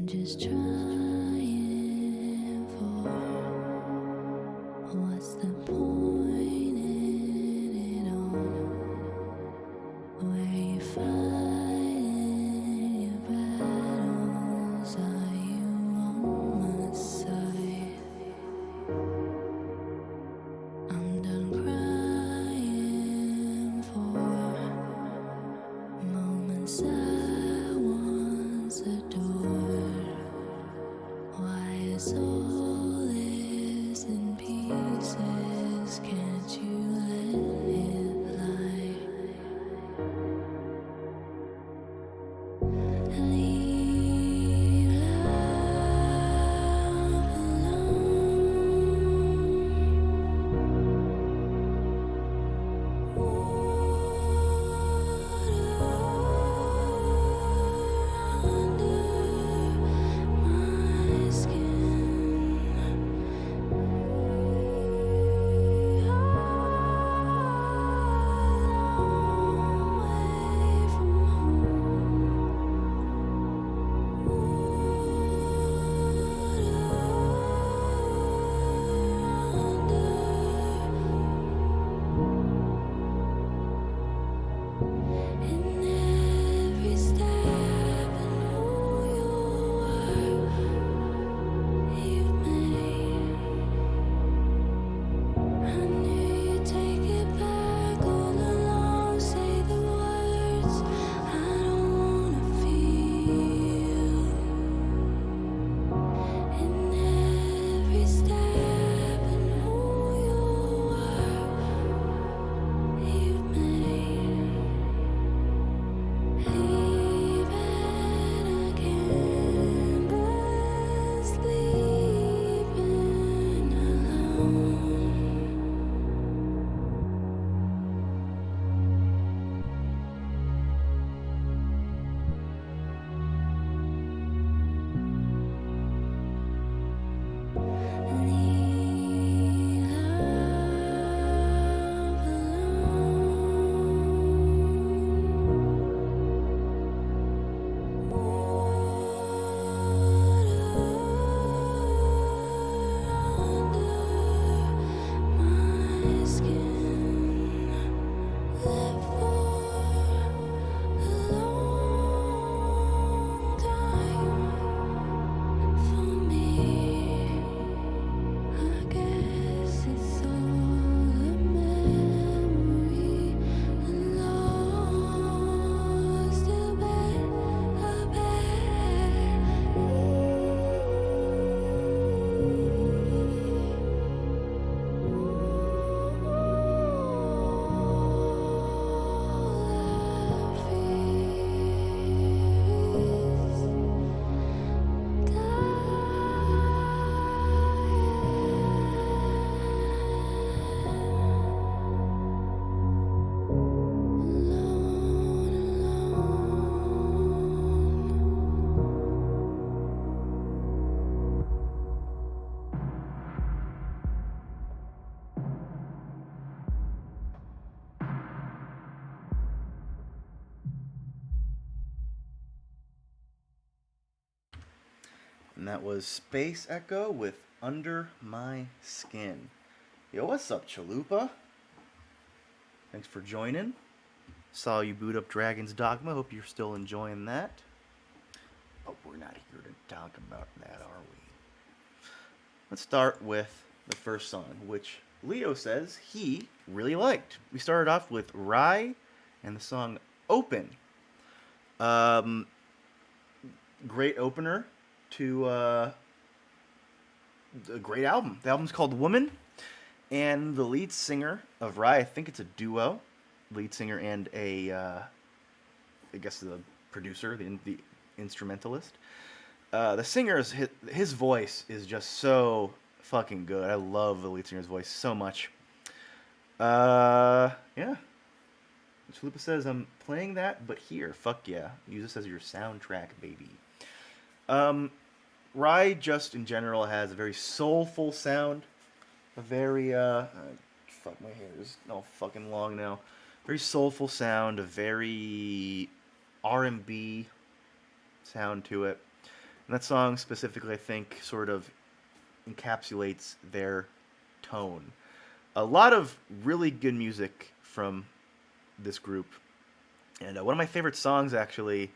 D: just trying for what's the point in it all? Where you fighting your battles? Are you on my side? I'm done crying for moments I once adored. Why is all this in pieces? Can't you let it lie? Leave love in every step and who you are, you've made. I knew you'd take it back all along. Say the words I don't wanna feel. In every step and who you are, you've made. Leaving again, but sleeping alone. Leave love
A: And that was Space Echo with Under My Skin. Yo, what's up, Chalupa? Thanks for joining. Saw you boot up Dragon's Dogma. Hope you're still enjoying that. But we're not here to talk about that, are we? Let's start with the first song, which Leo says he really liked. We started off with Rye and the song Open. Great opener to a great album. The album's called Woman, and the lead singer of Rye, I think it's a duo, lead singer and I guess the producer, the instrumentalist. The singer's his voice is just so fucking good. I love the lead singer's voice so much. Yeah. Chalupa says, I'm playing that, but here, fuck yeah. Use this as your soundtrack, baby. Rye just in general has a very soulful sound. A very, fuck, my hair is all fucking long now. Very soulful sound, a very R&B sound to it. And that song specifically, I think, sort of encapsulates their tone. A lot of really good music from this group. And one of my favorite songs, actually,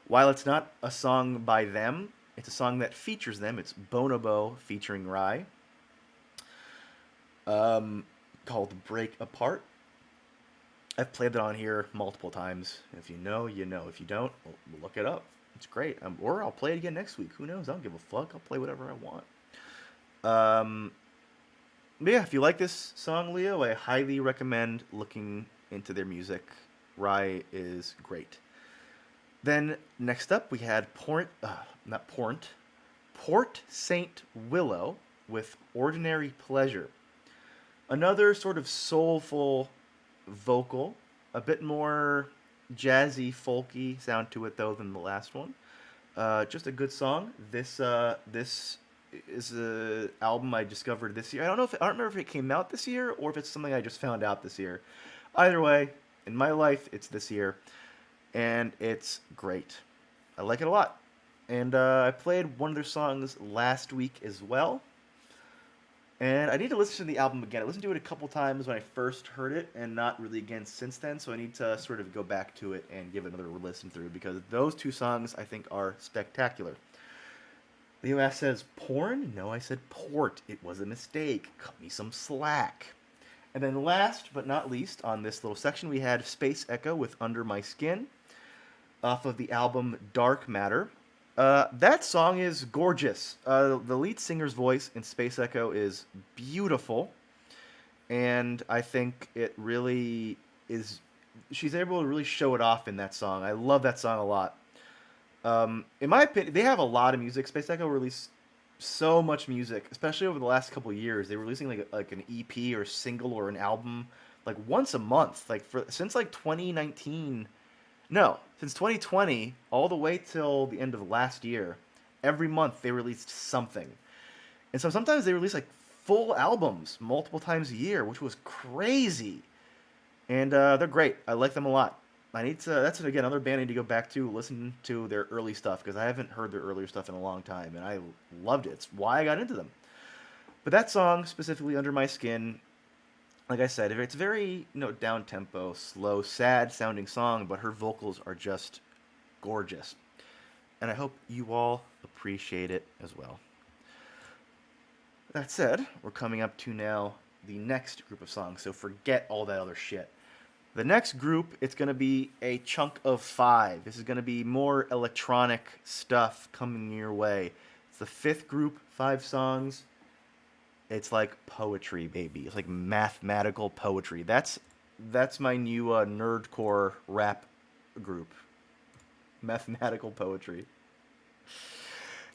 A: while it's not a song by them, it's a song that features them. It's Bonobo featuring Rai, um, called Break Apart. I've played that on here multiple times. If you know, you know. If you don't, well, look it up. It's great. Or I'll play it again next week. Who knows? I don't give a fuck. I'll play whatever I want. Um, but yeah, if you like this song, Leo, I highly recommend looking into their music. Rai is great. Then next up, we had Port Saint Willow with Ordinary Pleasure. Another sort of soulful vocal, a bit more jazzy, folky sound to it though than the last one. Just a good song. This is a album I discovered this year. I don't remember if it came out this year or if it's something I just found out this year. Either way, in my life, it's this year, and it's great. I like it a lot. And I played one of their songs last week as well. And I need to listen to the album again. I listened to it a couple times when I first heard it, and not really again since then. So I need to sort of go back to it and give it another listen through, because those two songs I think are spectacular. The US says porn? No, I said port. It was a mistake. Cut me some slack. And then last but not least on this little section, we had Space Echo with Under My Skin off of the album Dark Matter. That song is gorgeous. The lead singer's voice in Space Echo is beautiful, and I think it really is. She's able to really show it off in that song. I love that song a lot. In my opinion, they have a lot of music. Space Echo released so much music, especially over the last couple of years. They're releasing like an EP or single or an album like once a month, like since like 2019. No, since 2020, all the way till the end of last year, every month they released something. And so sometimes they release like full albums multiple times a year, which was crazy. And they're great. I like them a lot. I need to. That's again another band I need to go back to, listen to their early stuff, because I haven't heard their earlier stuff in a long time, and I loved it. It's why I got into them. But that song specifically, "Under My Skin," like I said, it's very down tempo, slow, sad sounding song, but her vocals are just gorgeous, and I hope you all appreciate it as well. That said, we're coming up to now the next group of songs, so forget all that other shit. The next group, it's going to be a chunk of 5. This is going to be more electronic stuff coming your way. It's the 5th group, 5 songs. It's like poetry, baby. It's like mathematical poetry. That's my new nerdcore rap group. Mathematical poetry.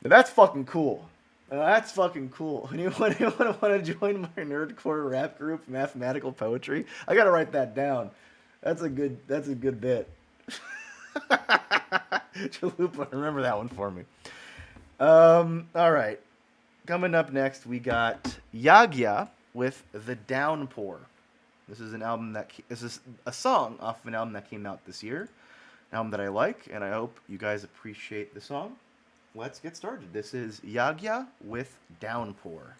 A: Now that's fucking cool. That's fucking cool. Anyone want to join my nerdcore rap group, Mathematical Poetry? I gotta write that down. That's a good bit. Chalupa, remember that one for me. All right. Coming up next, we got Yagya with The Downpour. This is a song off of an album that came out this year. An album that I like, and I hope you guys appreciate the song. Let's get started. This is Yagya with Downpour.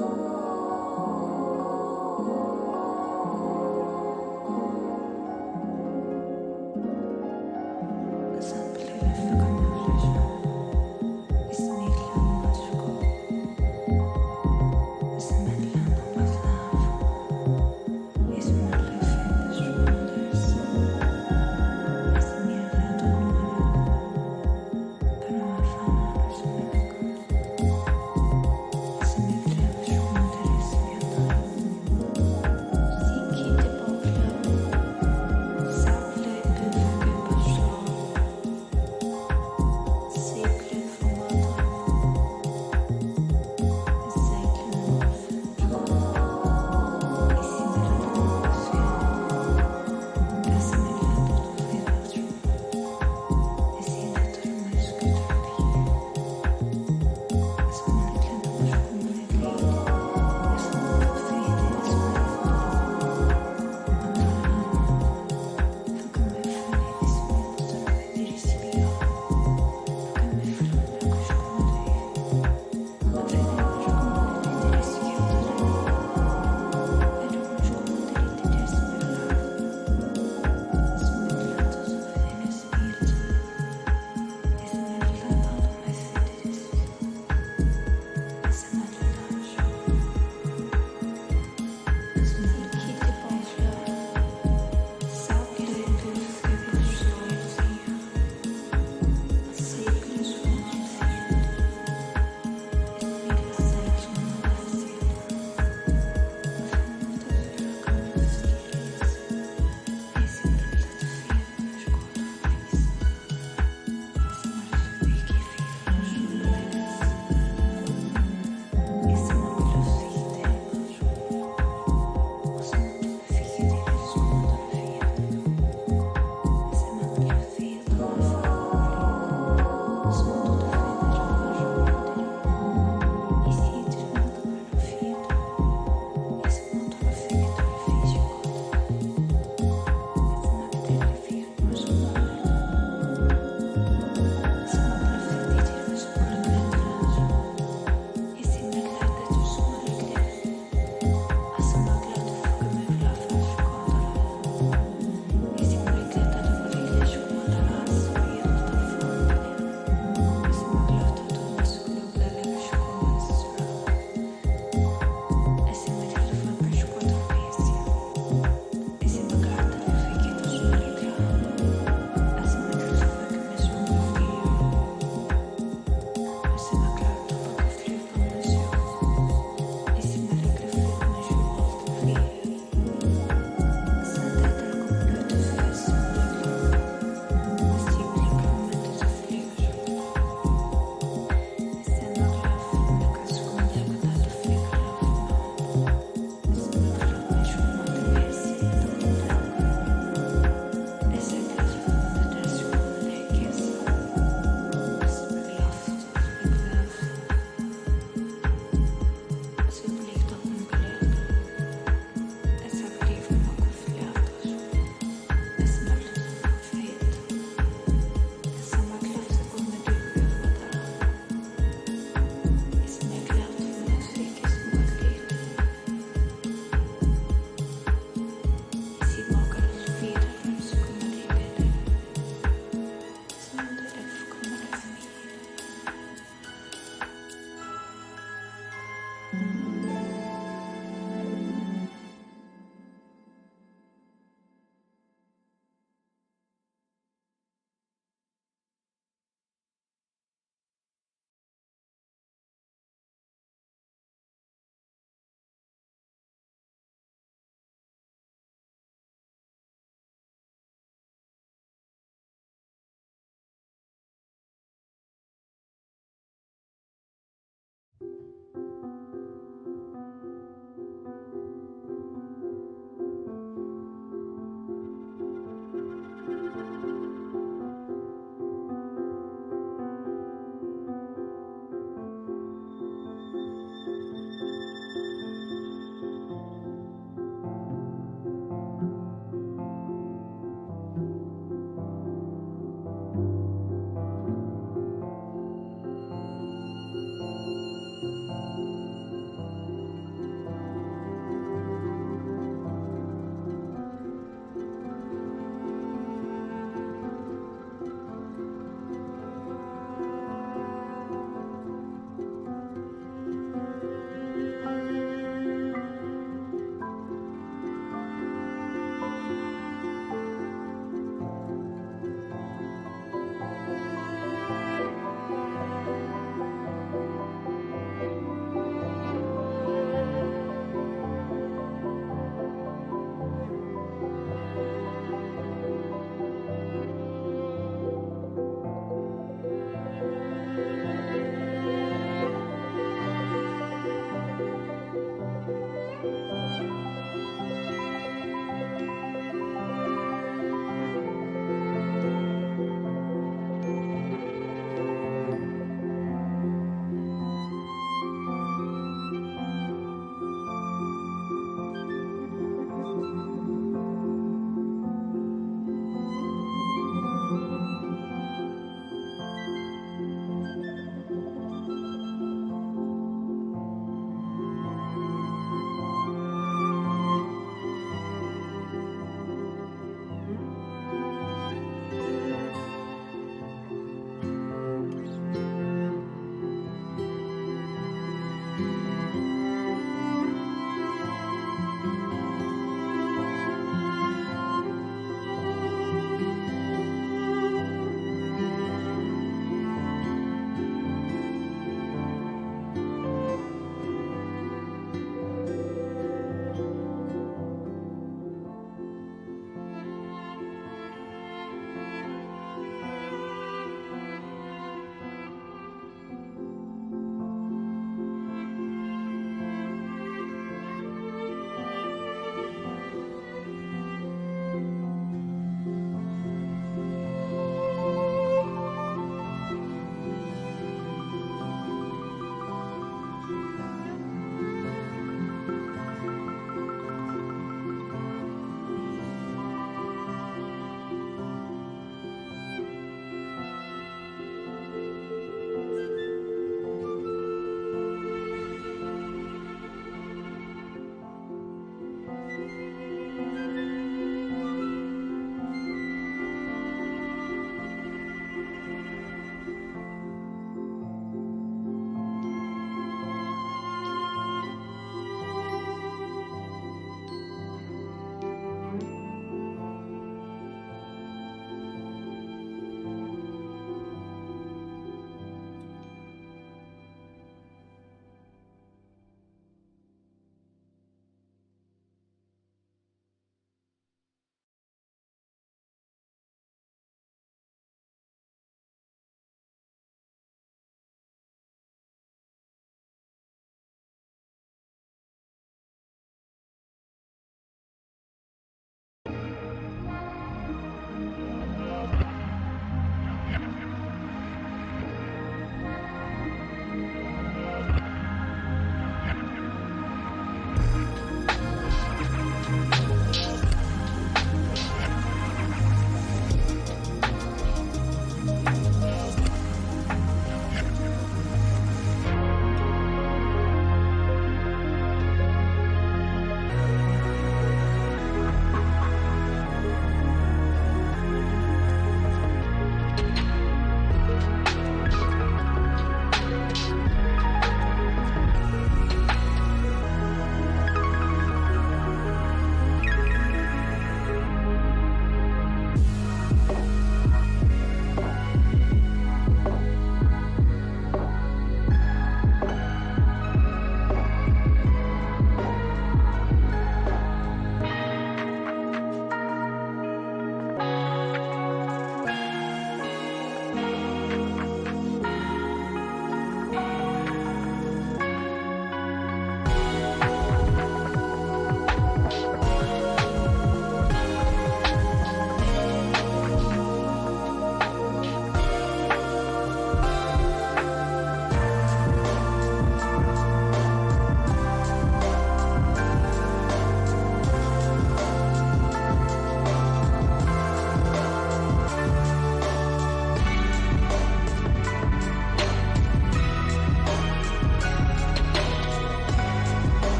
C: Thank you.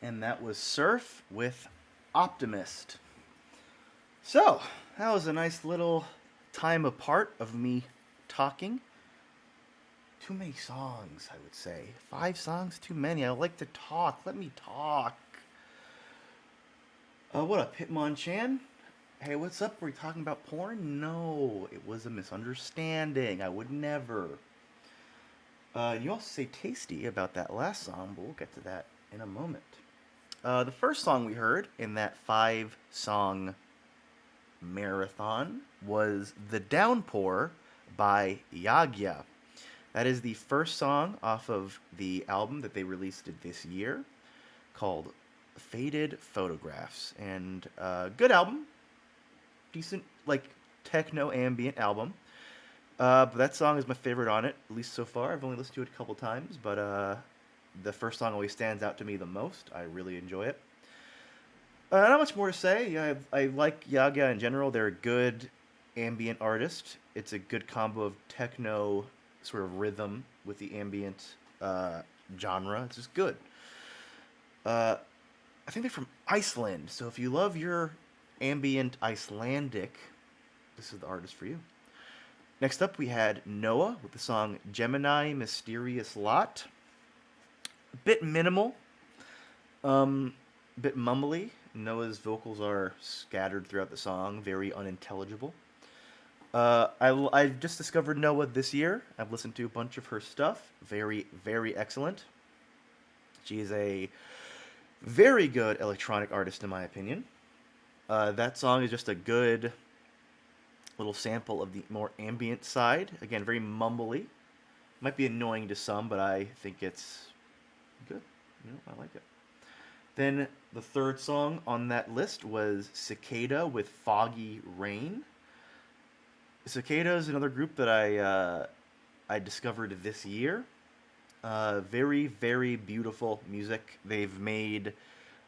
A: And that was Surf with Optimist. So, that was a nice little time apart of me talking. Too many songs, I would say. 5 songs, too many. I like to talk. Let me talk. What up, Hitmonchan? Hey, what's up? Were we talking about porn? No, it was a misunderstanding. I would never. You also say tasty about that last song, but we'll get to that in a moment. The first song we heard in that 5-song marathon was The Downpour by Yagya. That is the first song off of the album that they released this year called Faded Photographs. And good album. Decent, like, techno ambient album. But that song is my favorite on it, at least so far. I've only listened to it a couple times, but the first song always stands out to me the most. I really enjoy it. Not much more to say. I like Yaga in general. They're a good ambient artist. It's a good combo of techno sort of rhythm with the ambient genre. It's just good. I think they're from Iceland. So if you love your ambient Icelandic, this is the artist for you. Next up, we had Noah with the song Gemini Mysterious Lot. A bit minimal, a bit mumbly. Noah's vocals are scattered throughout the song, very unintelligible. I just discovered Noah this year. I've listened to a bunch of her stuff. Very, very excellent. She is a very good electronic artist, in my opinion. That song is just a good little sample of the more ambient side. Again, very mumbly. Might be annoying to some, but I think it's good. I like it. Then the third song on that list was Cicada with Foggy Rain. Cicada is another group that I discovered this year. Very, very beautiful music. They've made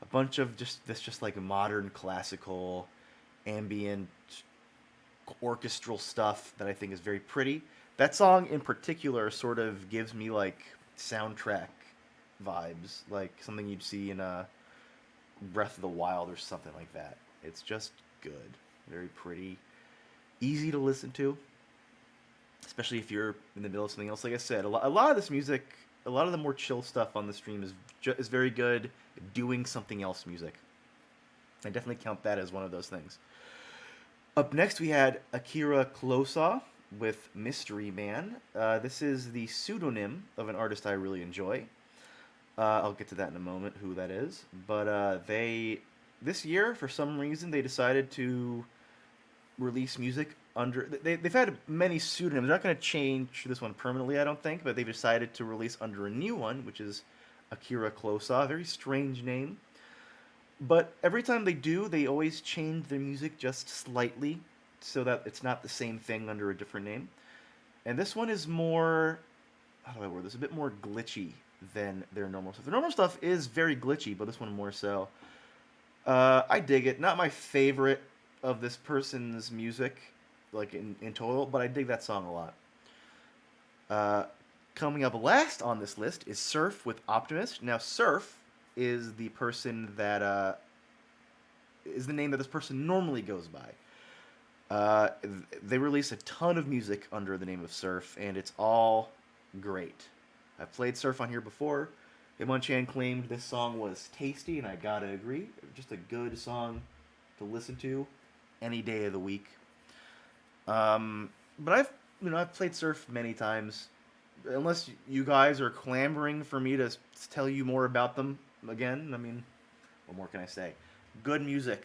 A: a bunch of just like modern classical ambient orchestral stuff that I think is very pretty. That song in particular sort of gives me like soundtrack vibes, like something you'd see in a Breath of the Wild or something like that. It's just good, very pretty, easy to listen to, especially if you're in the middle of something else. Like I said, a lot of this music, a lot of the more chill stuff on the stream is very good doing something else music. I definitely count that as one of those things. Up next, we had Akira Closa with Mystery Man. This is the pseudonym of an artist I really enjoy. I'll get to that in a moment, who that is. But this year, for some reason, they decided to release music under... They've had many pseudonyms. They're not going to change this one permanently, I don't think, but they've decided to release under a new one, which is Akira Closa. Very strange name. But every time they do, they always change their music just slightly so that it's not the same thing under a different name. And this one is more... How do I word this? A bit more glitchy than their normal stuff. Their normal stuff is very glitchy, but this one more so. I dig it. Not my favorite of this person's music, like in total, but I dig that song a lot. Coming up last on this list is Surf with Optimist. Now, Surf is the person that is the name that this person normally goes by. They release a ton of music under the name of Surf, and it's all great. I've played Surf on here before. Iman-chan claimed this song was tasty, and I gotta agree. Just a good song to listen to any day of the week. But I've played Surf many times. Unless you guys are clamoring for me to tell you more about them again, I mean, what more can I say? Good music.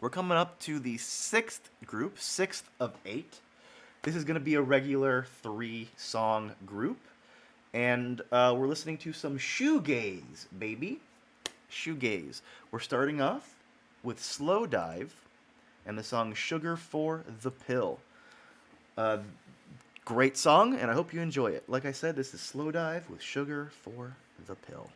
A: We're coming up to the sixth group, sixth of 8. This is going to be a regular 3-song group. And we're listening to some shoegaze, baby. Shoegaze. We're starting off with Slow Dive and the song Sugar for the Pill. Great song, and I hope you enjoy it. Like I said, this is Slow Dive with Sugar for the Pill.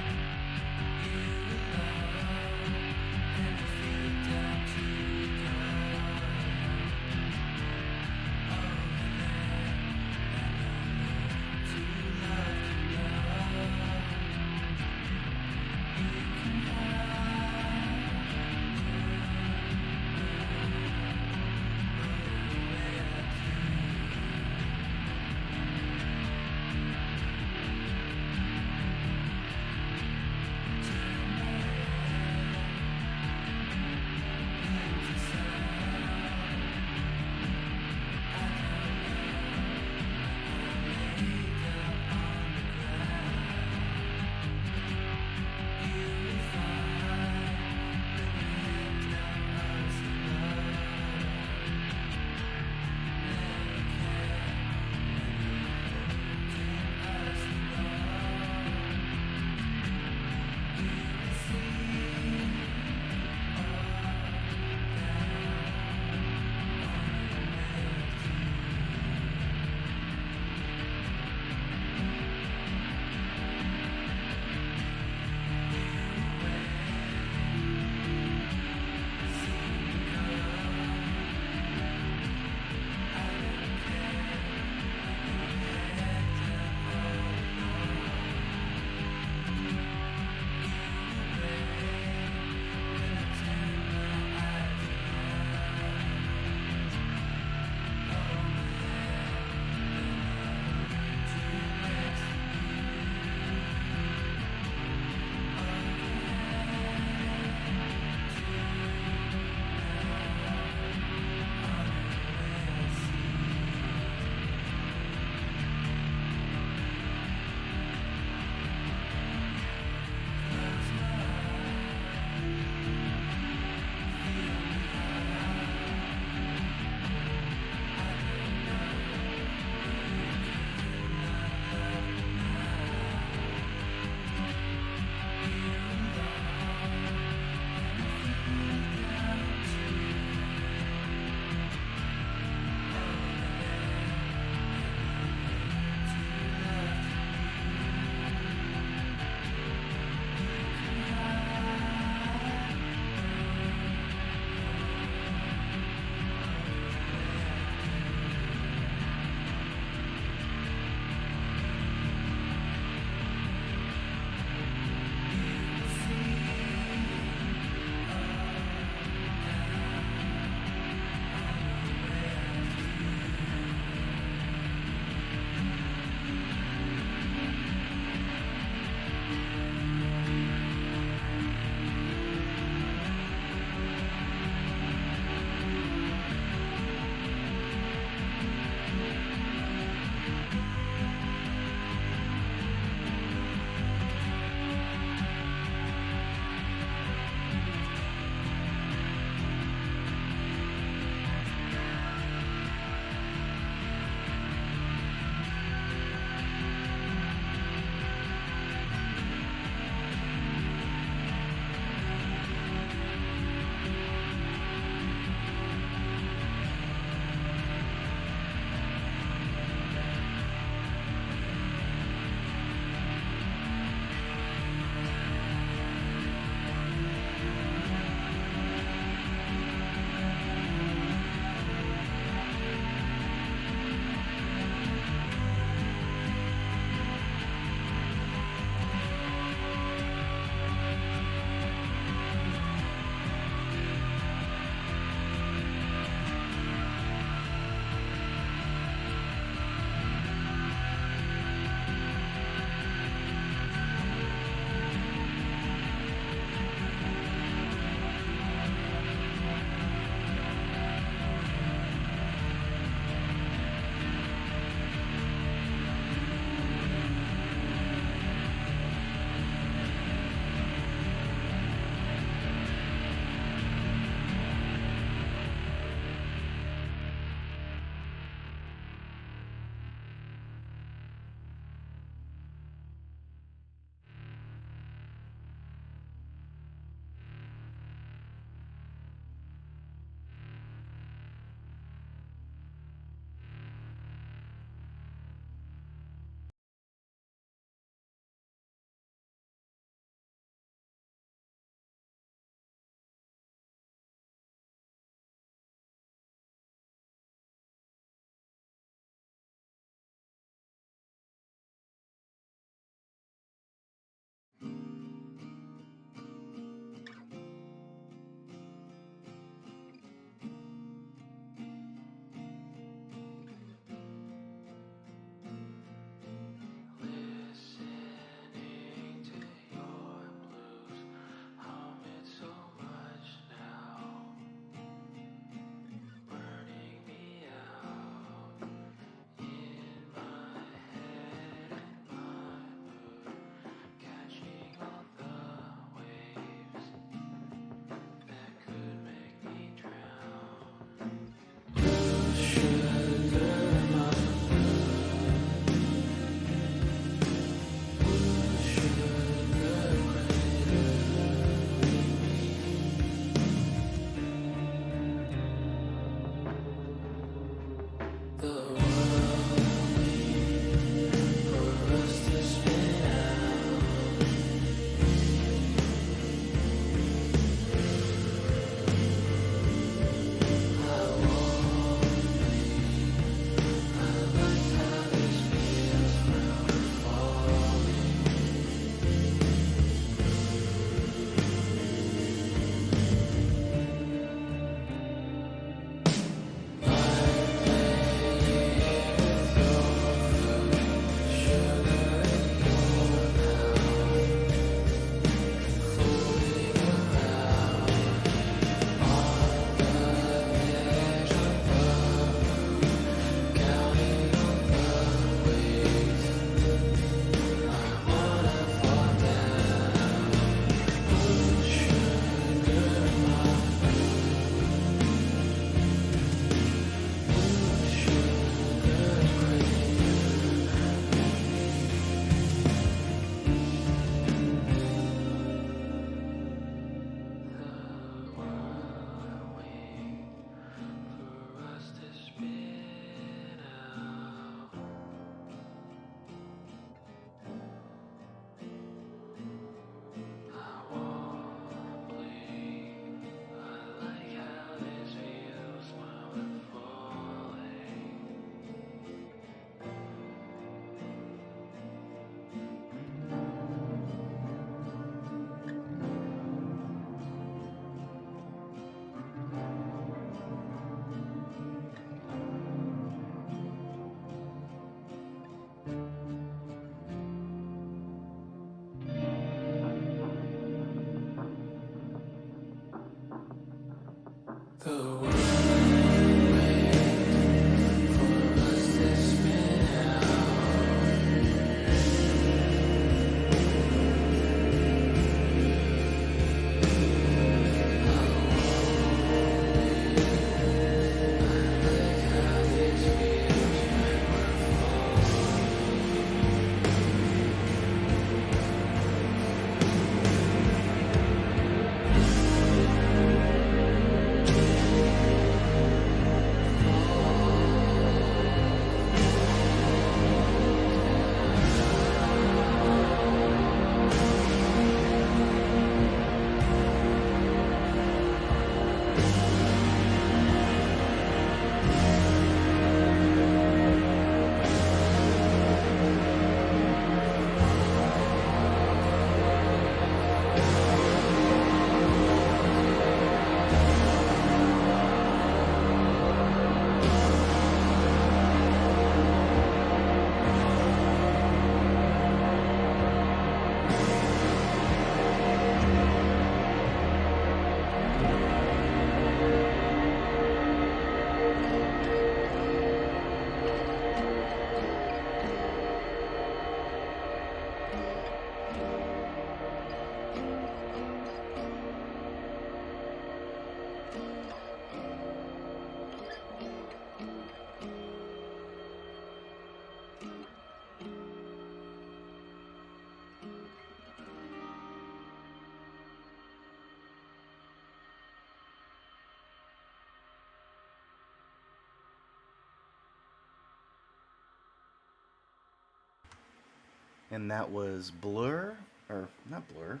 A: And that was Blur, or not Blur.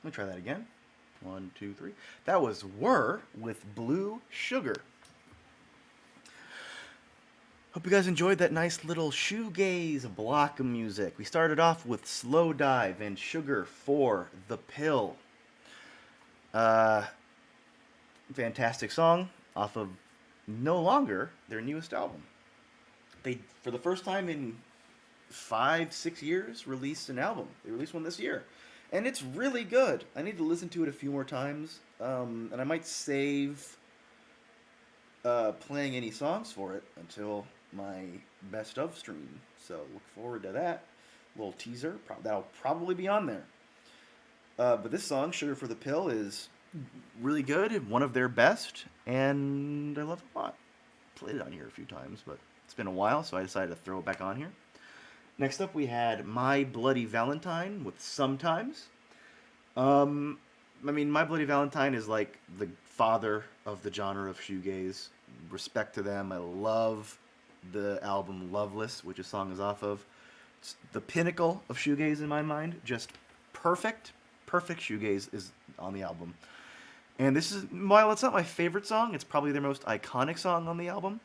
A: Let me try that again. 1, 2, 3. That was Whir with Blue Sugar. Hope you guys enjoyed that nice little shoegaze block of music. We started off with Slow Dive and Sugar for the Pill. Fantastic song off of No Longer, their newest album. They, for the first time in 5-6 years, released an album. They released one this year, and it's really good. I need to listen to it a few more times, and I might save playing any songs for it until my best of stream. So look forward to that little teaser. That'll probably be on there. But this song, Sugar for the Pill, is really good, one of their best, and I love it a lot. Played it on here a few times, but it's been a while, so I decided to throw it back on here. Next up, we had My Bloody Valentine with Sometimes. I mean, My Bloody Valentine is like the father of the genre of shoegaze. Respect to them. I love the album Loveless, which a song is off of. It's the pinnacle of shoegaze in my mind. Just perfect shoegaze is on the album. And this is, while it's not my favorite song, it's probably their most iconic song on the album.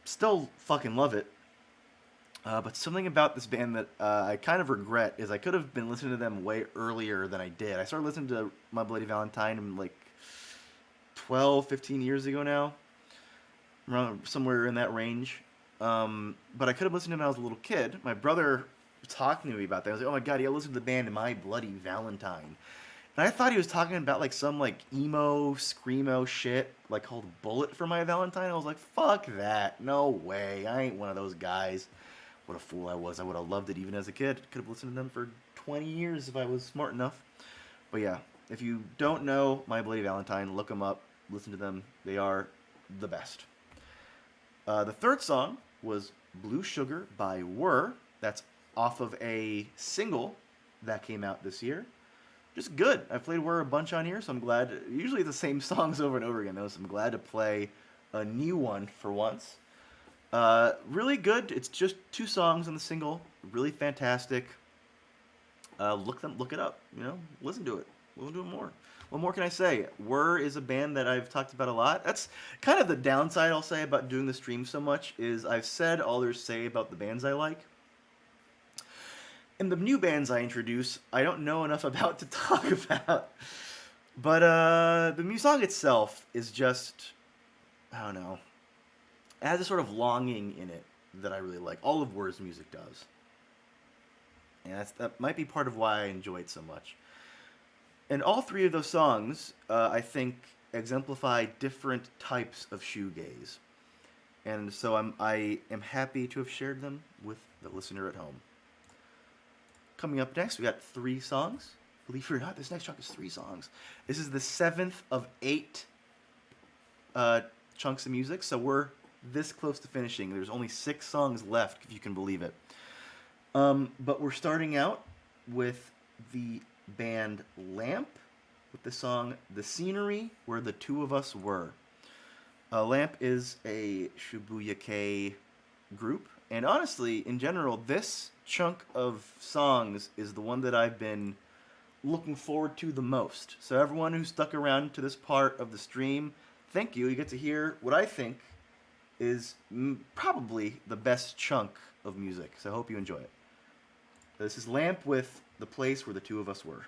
A: Still fucking love it. But something about this band that I kind of regret is I could have been listening to them way earlier than I did. I started listening to My Bloody Valentine in like 12, 15 years ago now. Around somewhere in that range. But I could have listened to them when I was a little kid. My brother was talking to me about that. I was like, oh my god, you gotta listen to the band My Bloody Valentine. And I thought he was talking about like some like emo, screamo shit, like called Bullet for My Valentine. I was like, fuck that. No way. I ain't one of those guys. What a fool I was. I would have loved it even as a kid. Could have listened to them for 20 years if I was smart enough. But yeah, if you don't know My Bloody Valentine, look them up. Listen to them. They are the best. The third song was Blue Sugar by Whir. That's off of a single that came out this year. Just good. I've played Whir a bunch on here, so I'm glad. Usually the same songs over and over again, though, so I'm glad to play a new one for once. Really good. It's just 2 songs on the single. Really fantastic. Look it up. You know, listen to it. We'll do it more. What more can I say? Whir is a band that I've talked about a lot. That's kind of the downside I'll say about doing the stream so much is I've said all there's to say about the bands I like. And the new bands I introduce, I don't know enough about to talk about. But the new song itself is just, I don't know. It has a sort of longing in it that I really like. All of Whir's music does. And that might be part of why I enjoy it so much. And all 3 of those songs, I think, exemplify different types of shoegaze. And so I am happy to have shared them with the listener at home. Coming up next, we got 3 songs. Believe it or not, this next chunk is 3 songs. This is the 7th of 8 chunks of music, so we're this close to finishing. There's only 6 songs left, if you can believe it. But we're starting out with the band Lamp with the song "The Scenery Where the Two of Us Were." Lamp is a Shibuya-kei group, and honestly, in general, this chunk of songs is the one that I've been looking forward to the most. So everyone who stuck around to this part of the stream, thank you. You get to hear what I think is probably the best chunk of music. So I hope you enjoy it. This is Lamp with "The Place Where the Two of Us Were."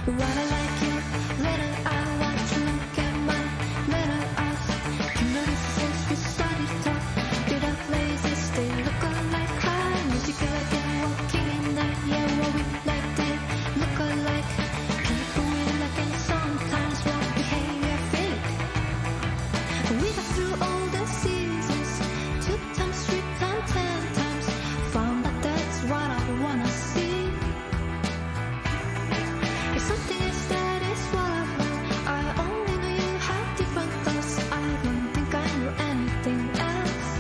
D: What I like you, little I want to look at my little eyes. You notice since we started talk, did our places they look alike? High musical like and walking in the yeah, what we like they look alike. People we like and sometimes wrong behavior fake. We got through all the seasons, 2 times, 3 times, 10 times. Found out that's what I wanna see. If something is that is what I've learned, I only know you have different thoughts. I don't think I know anything else.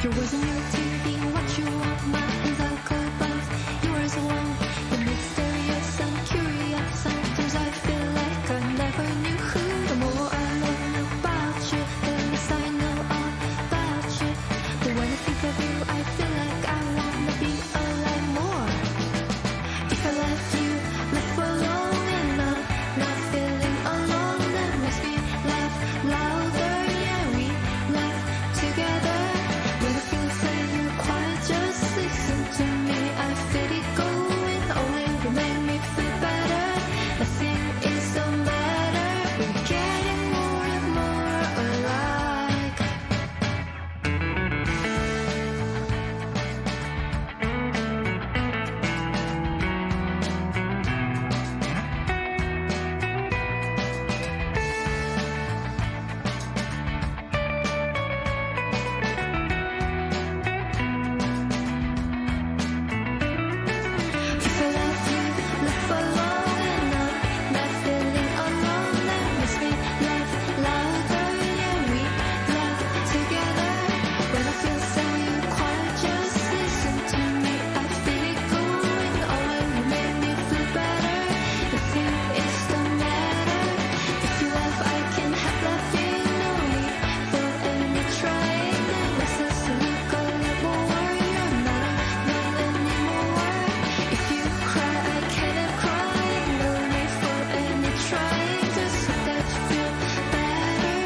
D: Your words on your TV, what you want, my hands are cold, but yours alone. You're mysterious and curious. Sometimes I feel like I never knew who. The more I learn about you, the less I know about you. But when I think of you, I feel like I wanna be alive more. If I left you, left for long and not feeling alone, that makes me laugh louder. Yeah, we laugh together. When I feel sad and quiet, just listen to me. I feel it going, only to make me feel better. Nothing is the matter. We're getting more and more alike. If I left you, left for long and not feeling alone, that makes me laugh louder. Yeah, we laugh together. When I feel sad and quiet, just listen to me. I feel it going, only to make me feel better. Nothing is the matter. If you laugh, I can help laughing. No need for any trying. Let's just look a little more. You're not alone anymore. If you cry, I can help crying. No need for any trying. Just so that you feel better.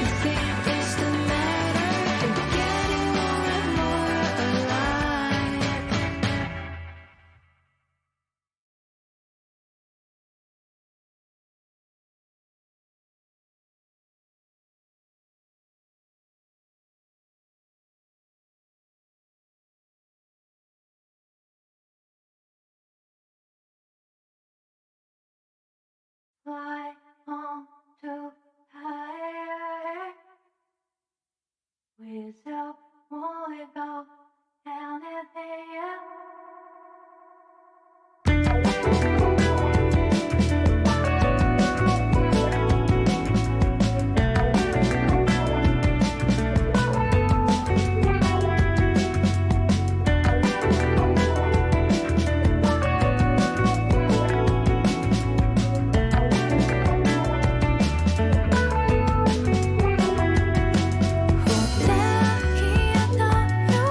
D: Nothing is the matter. We're getting more and more alive. Fly on to higher. Without more about anything else. Hotel, he and you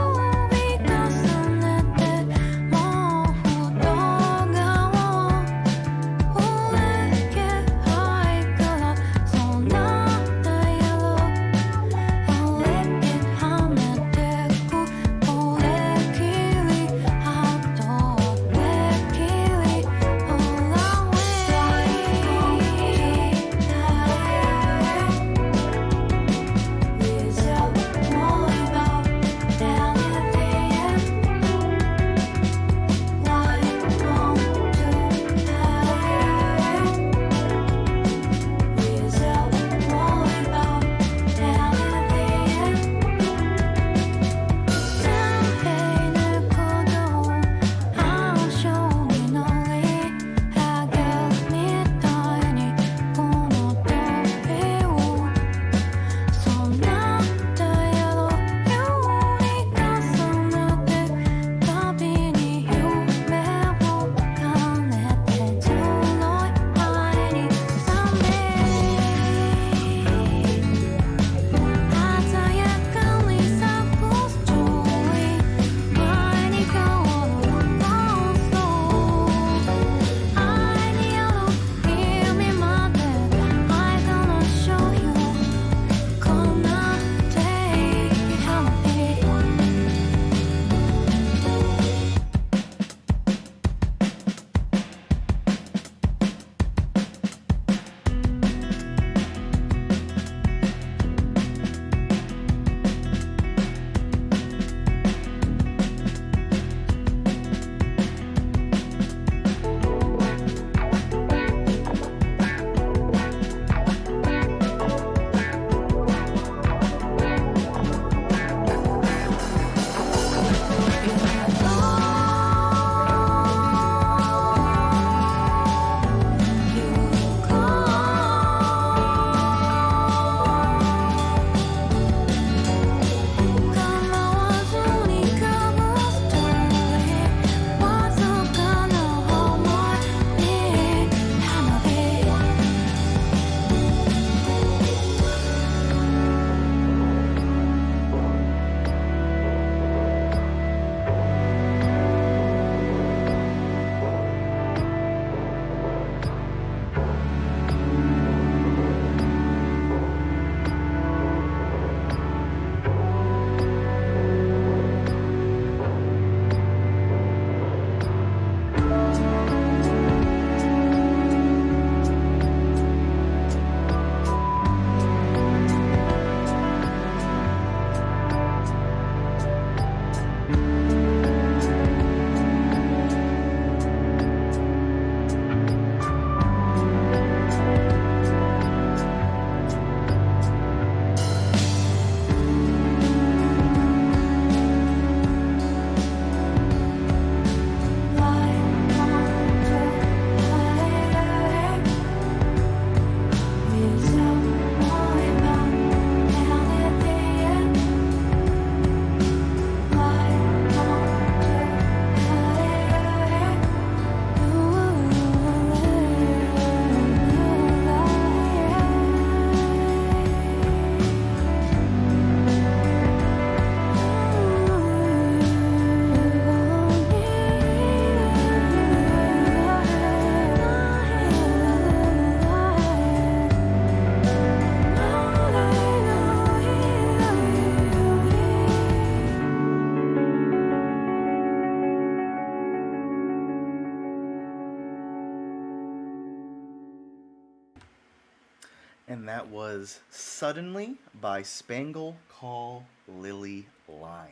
A: And that was Suddenly by Spangle Call Lily Line.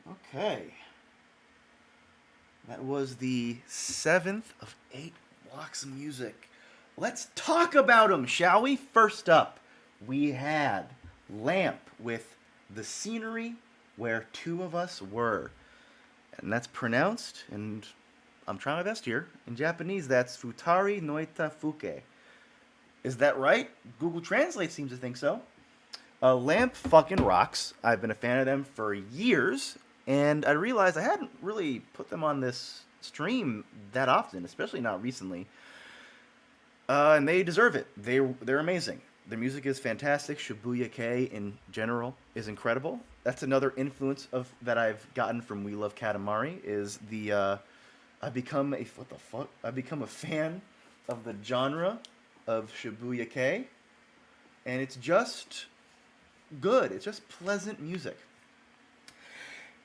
A: Okay. That was the seventh of 8 blocks of music. Let's talk about them, shall we? First up, we had Lamp with The Scenery Where Two of Us Were. And that's pronounced, and I'm trying my best here, in Japanese, that's Futari Noita Fuke. Is that right? Google Translate seems to think so. Lamp fucking rocks. I've been a fan of them for years, and I realized I hadn't really put them on this stream that often, especially not recently. And they deserve it. They're amazing. Their music is fantastic. Shibuya K in general is incredible. That's another influence of that I've gotten from We Love Katamari is the I've become a what the fuck? I've become a fan of the genre of Shibuya K, and it's just good. It's just pleasant music.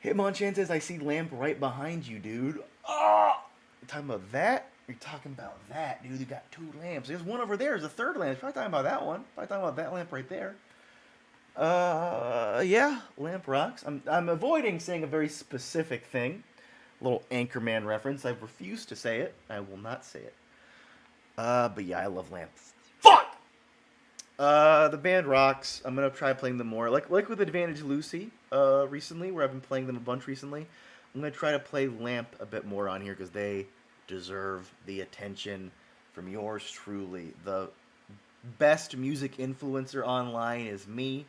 A: Hitmonchan says, I see Lamp right behind you, dude. Ah! You talking about that? You're talking about that, dude. You got 2 lamps. There's one over there. There's a third lamp. Probably talking about that one. Probably talking about that lamp right there. Yeah, Lamp rocks. I'm avoiding saying a very specific thing. A little Anchorman reference. I refuse to say it. I will not say it. But yeah, I love Lamp. Fuck! The band rocks. I'm gonna try playing them more. Like with Advantage Lucy, recently, where I've been playing them a bunch recently. I'm gonna try to play Lamp a bit more on here because they deserve the attention from yours truly. The best music influencer online is me,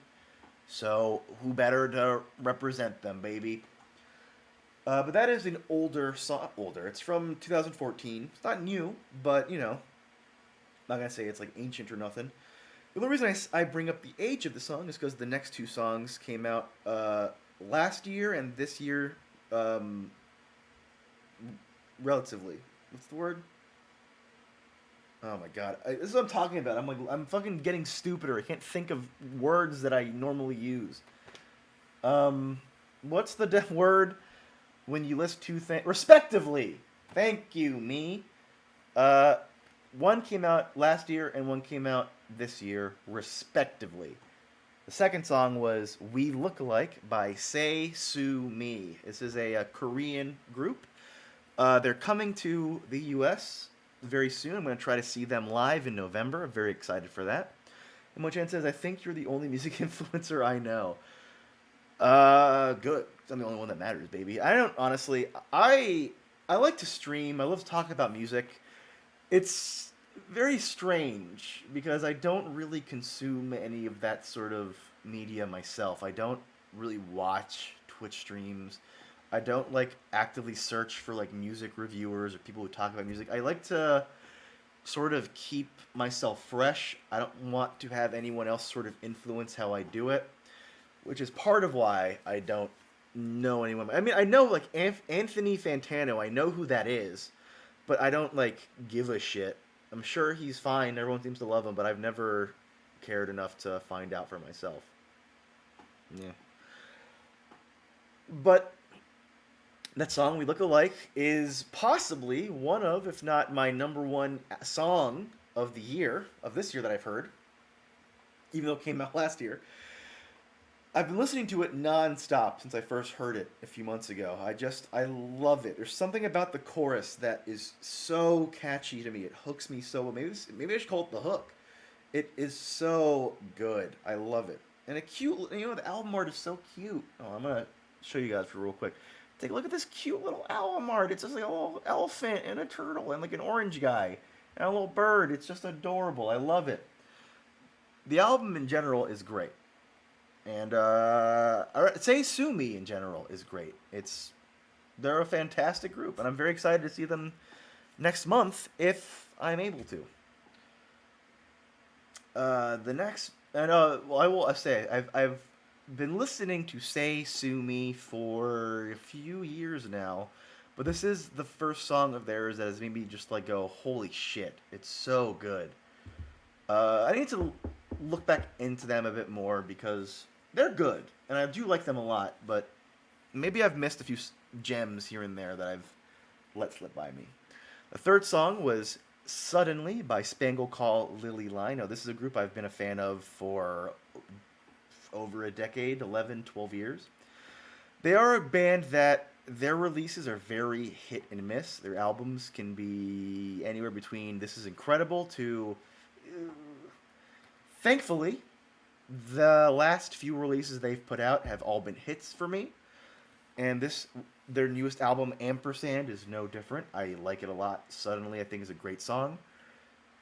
A: so who better to represent them, baby? But that is an older song. Older. It's from 2014. It's not new, but you know, I'm not gonna say it's like ancient or nothing. The only reason I bring up the age of the song is because the next 2 songs came out last year and this year, relatively. What's the word? Oh my god, this is what I'm talking about. I'm fucking getting stupider. I can't think of words that I normally use. What's the word when you list 2 things respectively? Thank you, me. One came out last year and one came out this year, respectively. The second song was We Look Alike by Say Sue Me. This is a Korean group. They're coming to the U.S. very soon. I'm going to try to see them live in November. I'm very excited for that. And Mochan says, I think you're the only music influencer I know. Good. I'm the only one that matters, baby. I don't, honestly, I like to stream. I love to talk about music. It's very strange because I don't really consume any of that sort of media myself. I don't really watch Twitch streams. I don't like actively search for like music reviewers or people who talk about music. I like to sort of keep myself fresh. I don't want to have anyone else sort of influence how I do it, which is part of why I don't know anyone. I mean, I know like Anthony Fantano. I know who that is, but I don't like give a shit. I'm sure he's fine. Everyone seems to love him, but I've never cared enough to find out for myself. Yeah. But that song, We Look Alike, is possibly one of, if not my number 1 song of the year, of this year that I've heard, even though it came out last year. I've been listening to it non-stop since I first heard it a few months ago. I love it. There's something about the chorus that is so catchy to me. It hooks me so well. Maybe I should call it the hook. It is so good. I love it. And the album art is so cute. Oh, I'm going to show you guys real quick. Take a look at this cute little album art. It's just like a little elephant and a turtle and like an orange guy and a little bird. It's just adorable. I love it. The album in general is great. And Say Sue Me in general is great. They're a fantastic group, and I'm very excited to see them next month if I'm able to. I will say I've been listening to Say Sue Me for a few years now, but this is the first song of theirs that has made me just like go, holy shit, it's so good. I need to look back into them a bit more because they're good, and I do like them a lot, but maybe I've missed a few gems here and there that I've let slip by me. The third song was Suddenly by Spangle Call Lily Line. Now, this is a group I've been a fan of for over a decade, 11, 12 years. They are a band that their releases are very hit and miss. Their albums can be anywhere between this is incredible to. Thankfully, the last few releases they've put out have all been hits for me. And their newest album, Ampersand, is no different. I like it a lot. Suddenly, I think is a great song.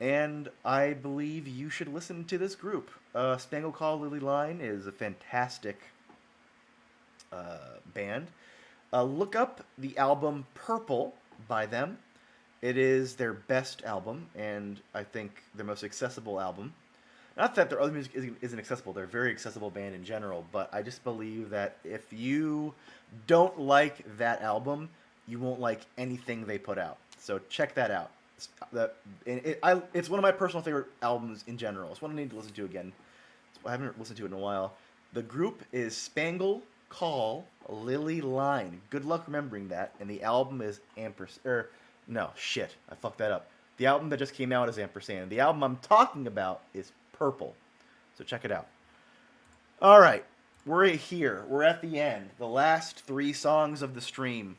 A: And I believe you should listen to this group. Spangle Call Lily Line is a fantastic band. Look up the album Purple by them. It is their best album, and I think their most accessible album. Not that their other music isn't accessible, they're a very accessible band in general, but I just believe that if you don't like that album, you won't like anything they put out. So check that out. It's one of my personal favorite albums in general. It's one I need to listen to again. I haven't listened to it in a while. The group is Spangle Call Lily Line. Good luck remembering that. And the album is Ampersand. No, shit. I fucked that up. The album that just came out is Ampersand. The album I'm talking about is Purple. So check it out. All right. We're here. We're at the end. The last 3 songs of the stream.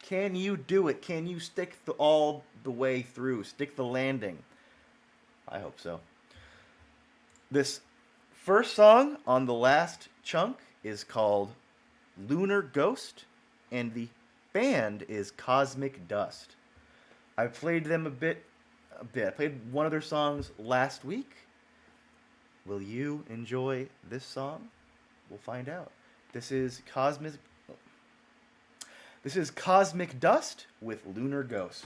A: Can you do it? Can you stick all the way through? Stick the landing? I hope so. This first song on the last chunk is called Lunar Ghost, and the band is Cosmic Dust. I played them a bit. I played one of their songs last week. Will you enjoy this song? We'll find out. This is Cosmic Dust with Lunar Ghost.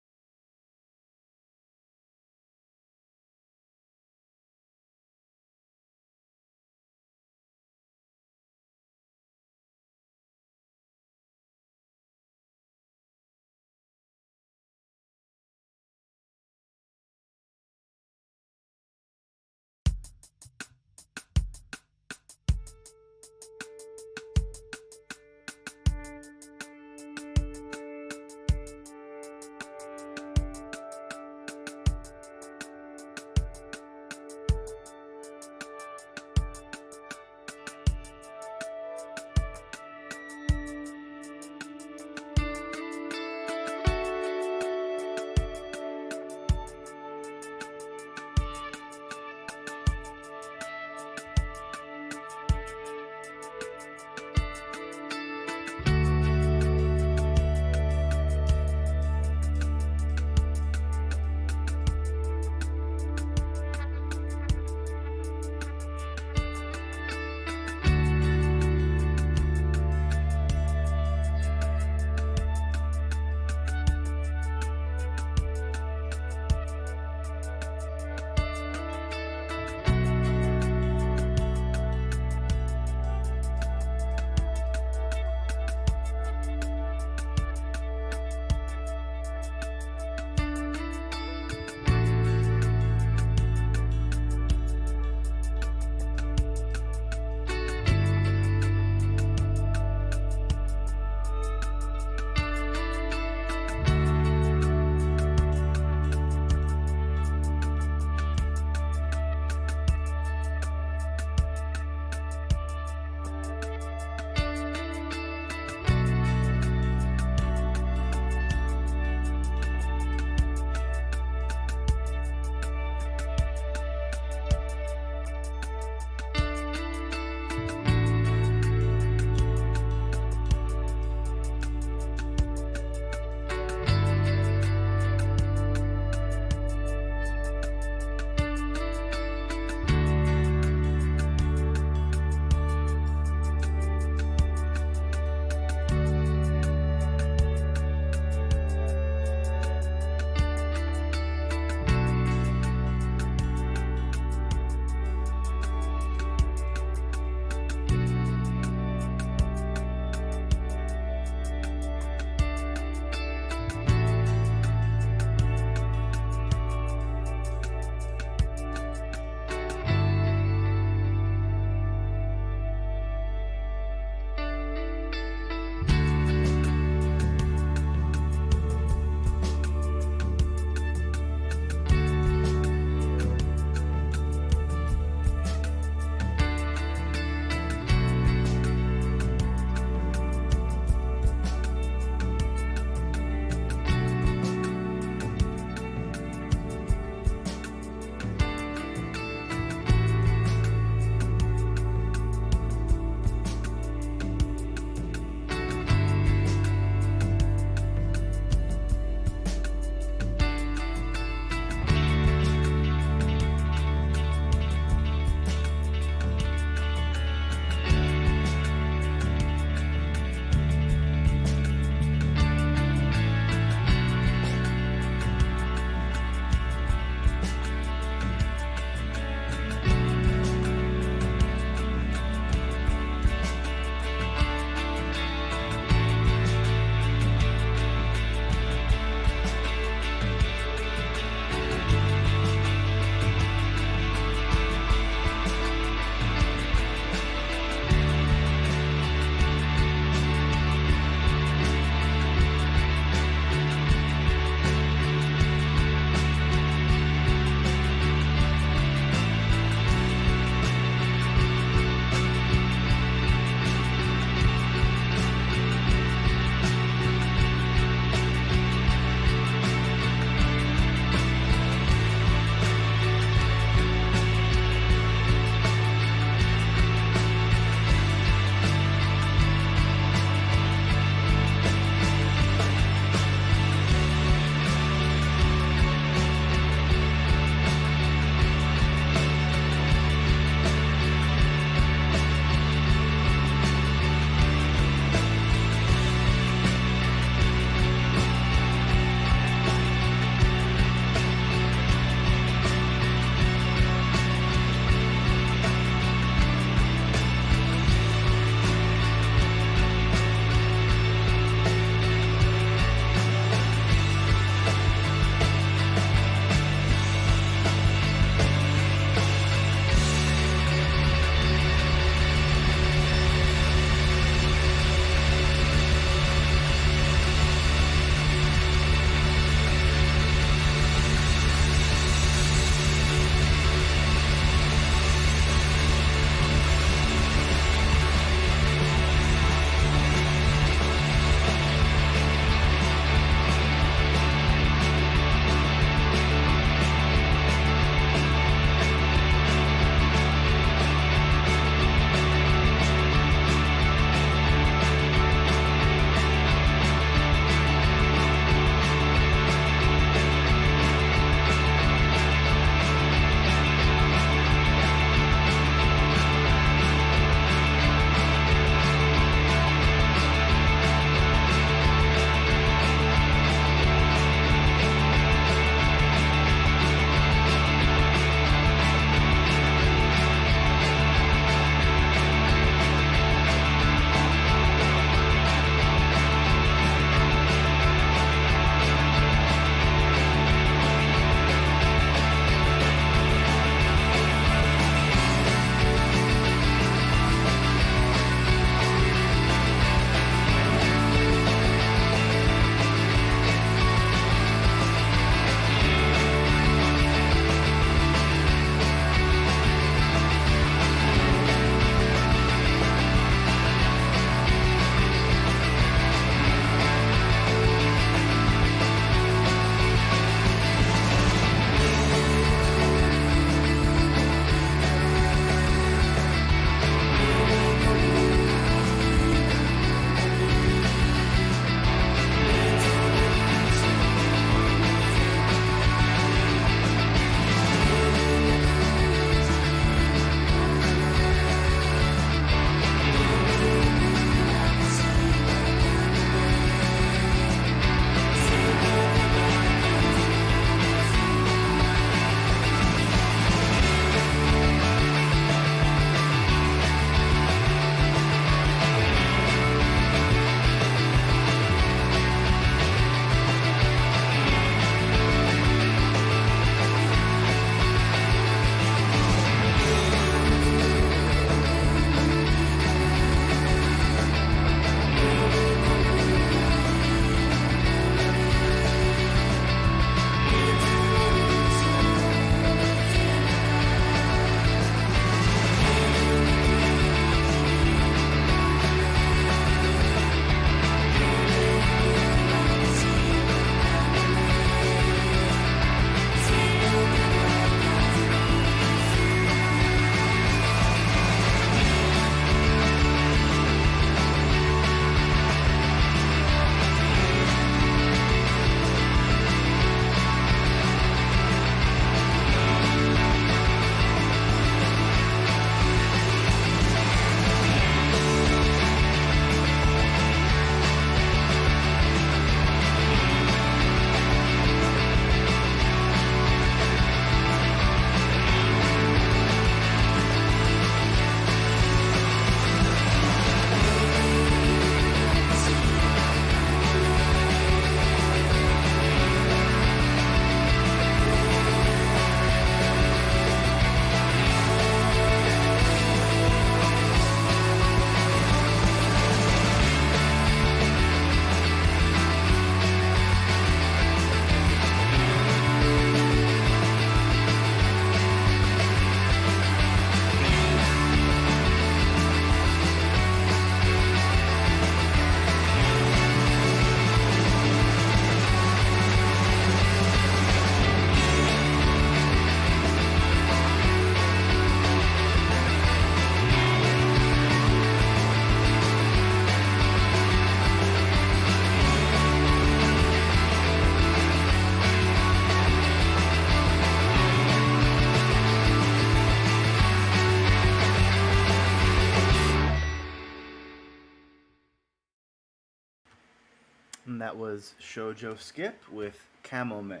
A: And that was Shoujo Skip with Kamome.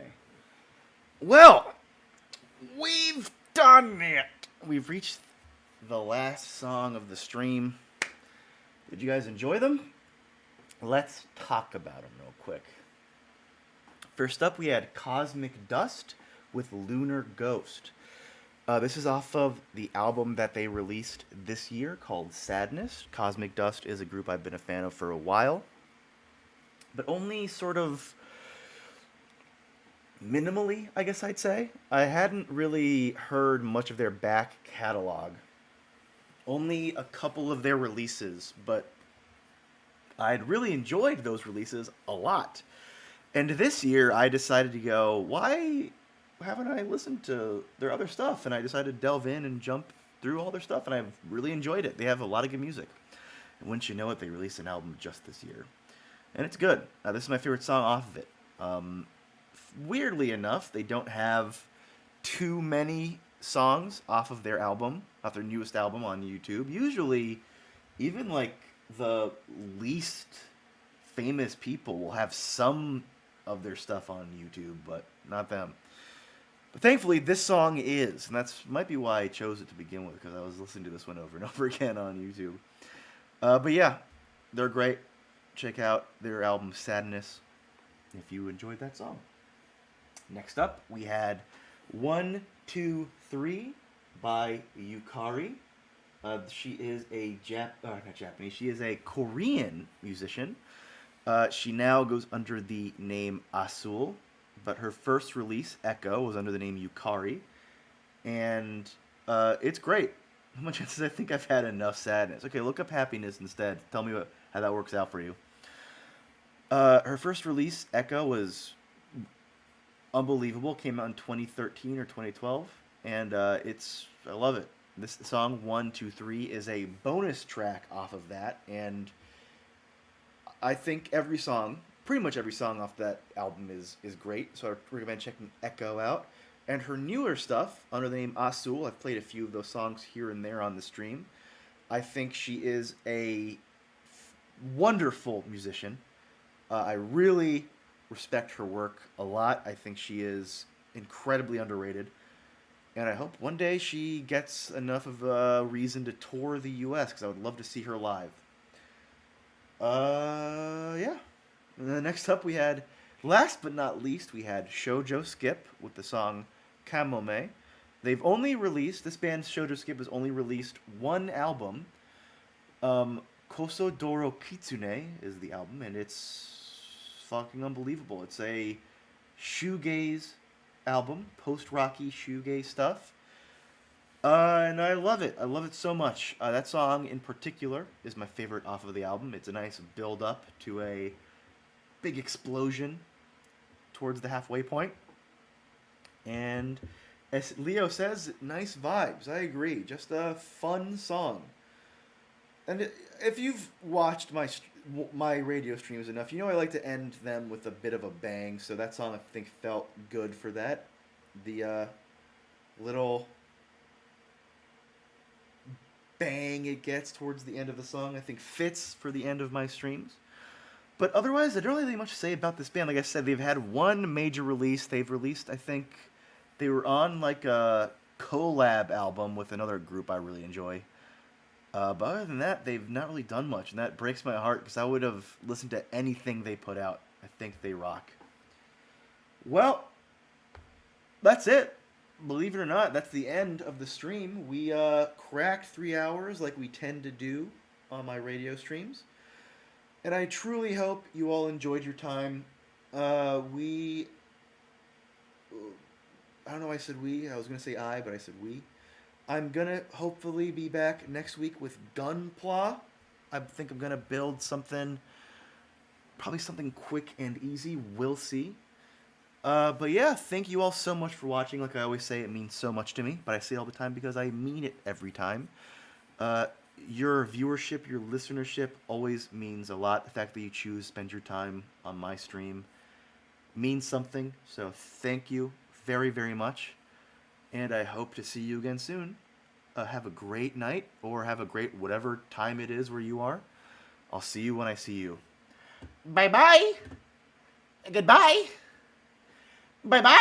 A: Well, we've done it. We've reached the last song of the stream. Did you guys enjoy them? Let's talk about them real quick. First up, we had Cosmic Dust with Lunar Ghost. This is off of the album that they released this year called Sadness. Cosmic Dust is a group I've been a fan of for a while, but only sort of minimally, I guess I'd say. I hadn't really heard much of their back catalog. Only a couple of their releases, but I'd really enjoyed those releases a lot. And this year, I decided to go, why haven't I listened to their other stuff? And I decided to delve in and jump through all their stuff, and I've really enjoyed it. They have a lot of good music. And wouldn't you know it, they released an album just this year. And it's good. This is my favorite song off of it. Weirdly enough, they don't have too many songs off of their album, off their newest album on YouTube. Usually, even like the least famous people will have some of their stuff on YouTube, but not them. But thankfully, this song is, and that's might be why I chose it to begin with, because I was listening to this one over and over again on YouTube. But yeah, they're great. Check out their album Sadness if you enjoyed that song. Next up, we had 1, 2, 3 by Yukari. She is a not Japanese. She is a Korean musician. She now goes under the name Asul, but her first release, Echo, was under the name Yukari, and it's great. How much chances I think I've had enough sadness? Okay, look up happiness instead. Tell me how that works out for you. Her first release, Echo, was unbelievable. Came out in 2013 or 2012, and I love it. This song 1, 2, 3 is a bonus track off of that, and I think pretty much every song off that album is great. So I recommend checking Echo out. And her newer stuff under the name Asul, I've played a few of those songs here and there on the stream. I think she is a wonderful musician. I really respect her work a lot. I think she is incredibly underrated. And I hope one day she gets enough of a reason to tour the U.S. because I would love to see her live. Yeah. And then next up last but not least, we had Shoujo Skip with the song Kamome. They've only released, this band Shoujo Skip has only released one album. Kosodoro Kitsune is the album, and it's fucking unbelievable. It's a shoegaze album, post-rocky shoegaze stuff. And I love it. I love it so much. That song in particular is my favorite off of the album. It's a nice build-up to a big explosion towards the halfway point. And as Leo says, nice vibes. I agree. Just a fun song. And if you've watched my radio streams enough, you know I like to end them with a bit of a bang. So that song, I think, felt good for that. The little bang it gets towards the end of the song, I think, fits for the end of my streams. But otherwise, I don't really have much to say about this band. Like I said, they've had one major release. They've released, I think, they were on like a collab album with another group I really enjoy. But other than that, they've not really done much, and that breaks my heart because I would have listened to anything they put out. I think they rock. Well, that's it. Believe it or not, that's the end of the stream. We cracked 3 hours like we tend to do on my radio streams. And I truly hope you all enjoyed your time. I don't know why I said we. I was going to say I, but I said we. I'm going to hopefully be back next week with Gunpla. I think I'm going to build something, probably something quick and easy. We'll see. But yeah, thank you all so much for watching. Like I always say, it means so much to me, but I say it all the time because I mean it every time. Your viewership, your listenership always means a lot. The fact that you choose to spend your time on my stream means something. So thank you very, very much. And I hope to see you again soon. Have a great night, or have a great whatever time it is where you are. I'll see you when I see you. Bye-bye! Goodbye. Bye-bye.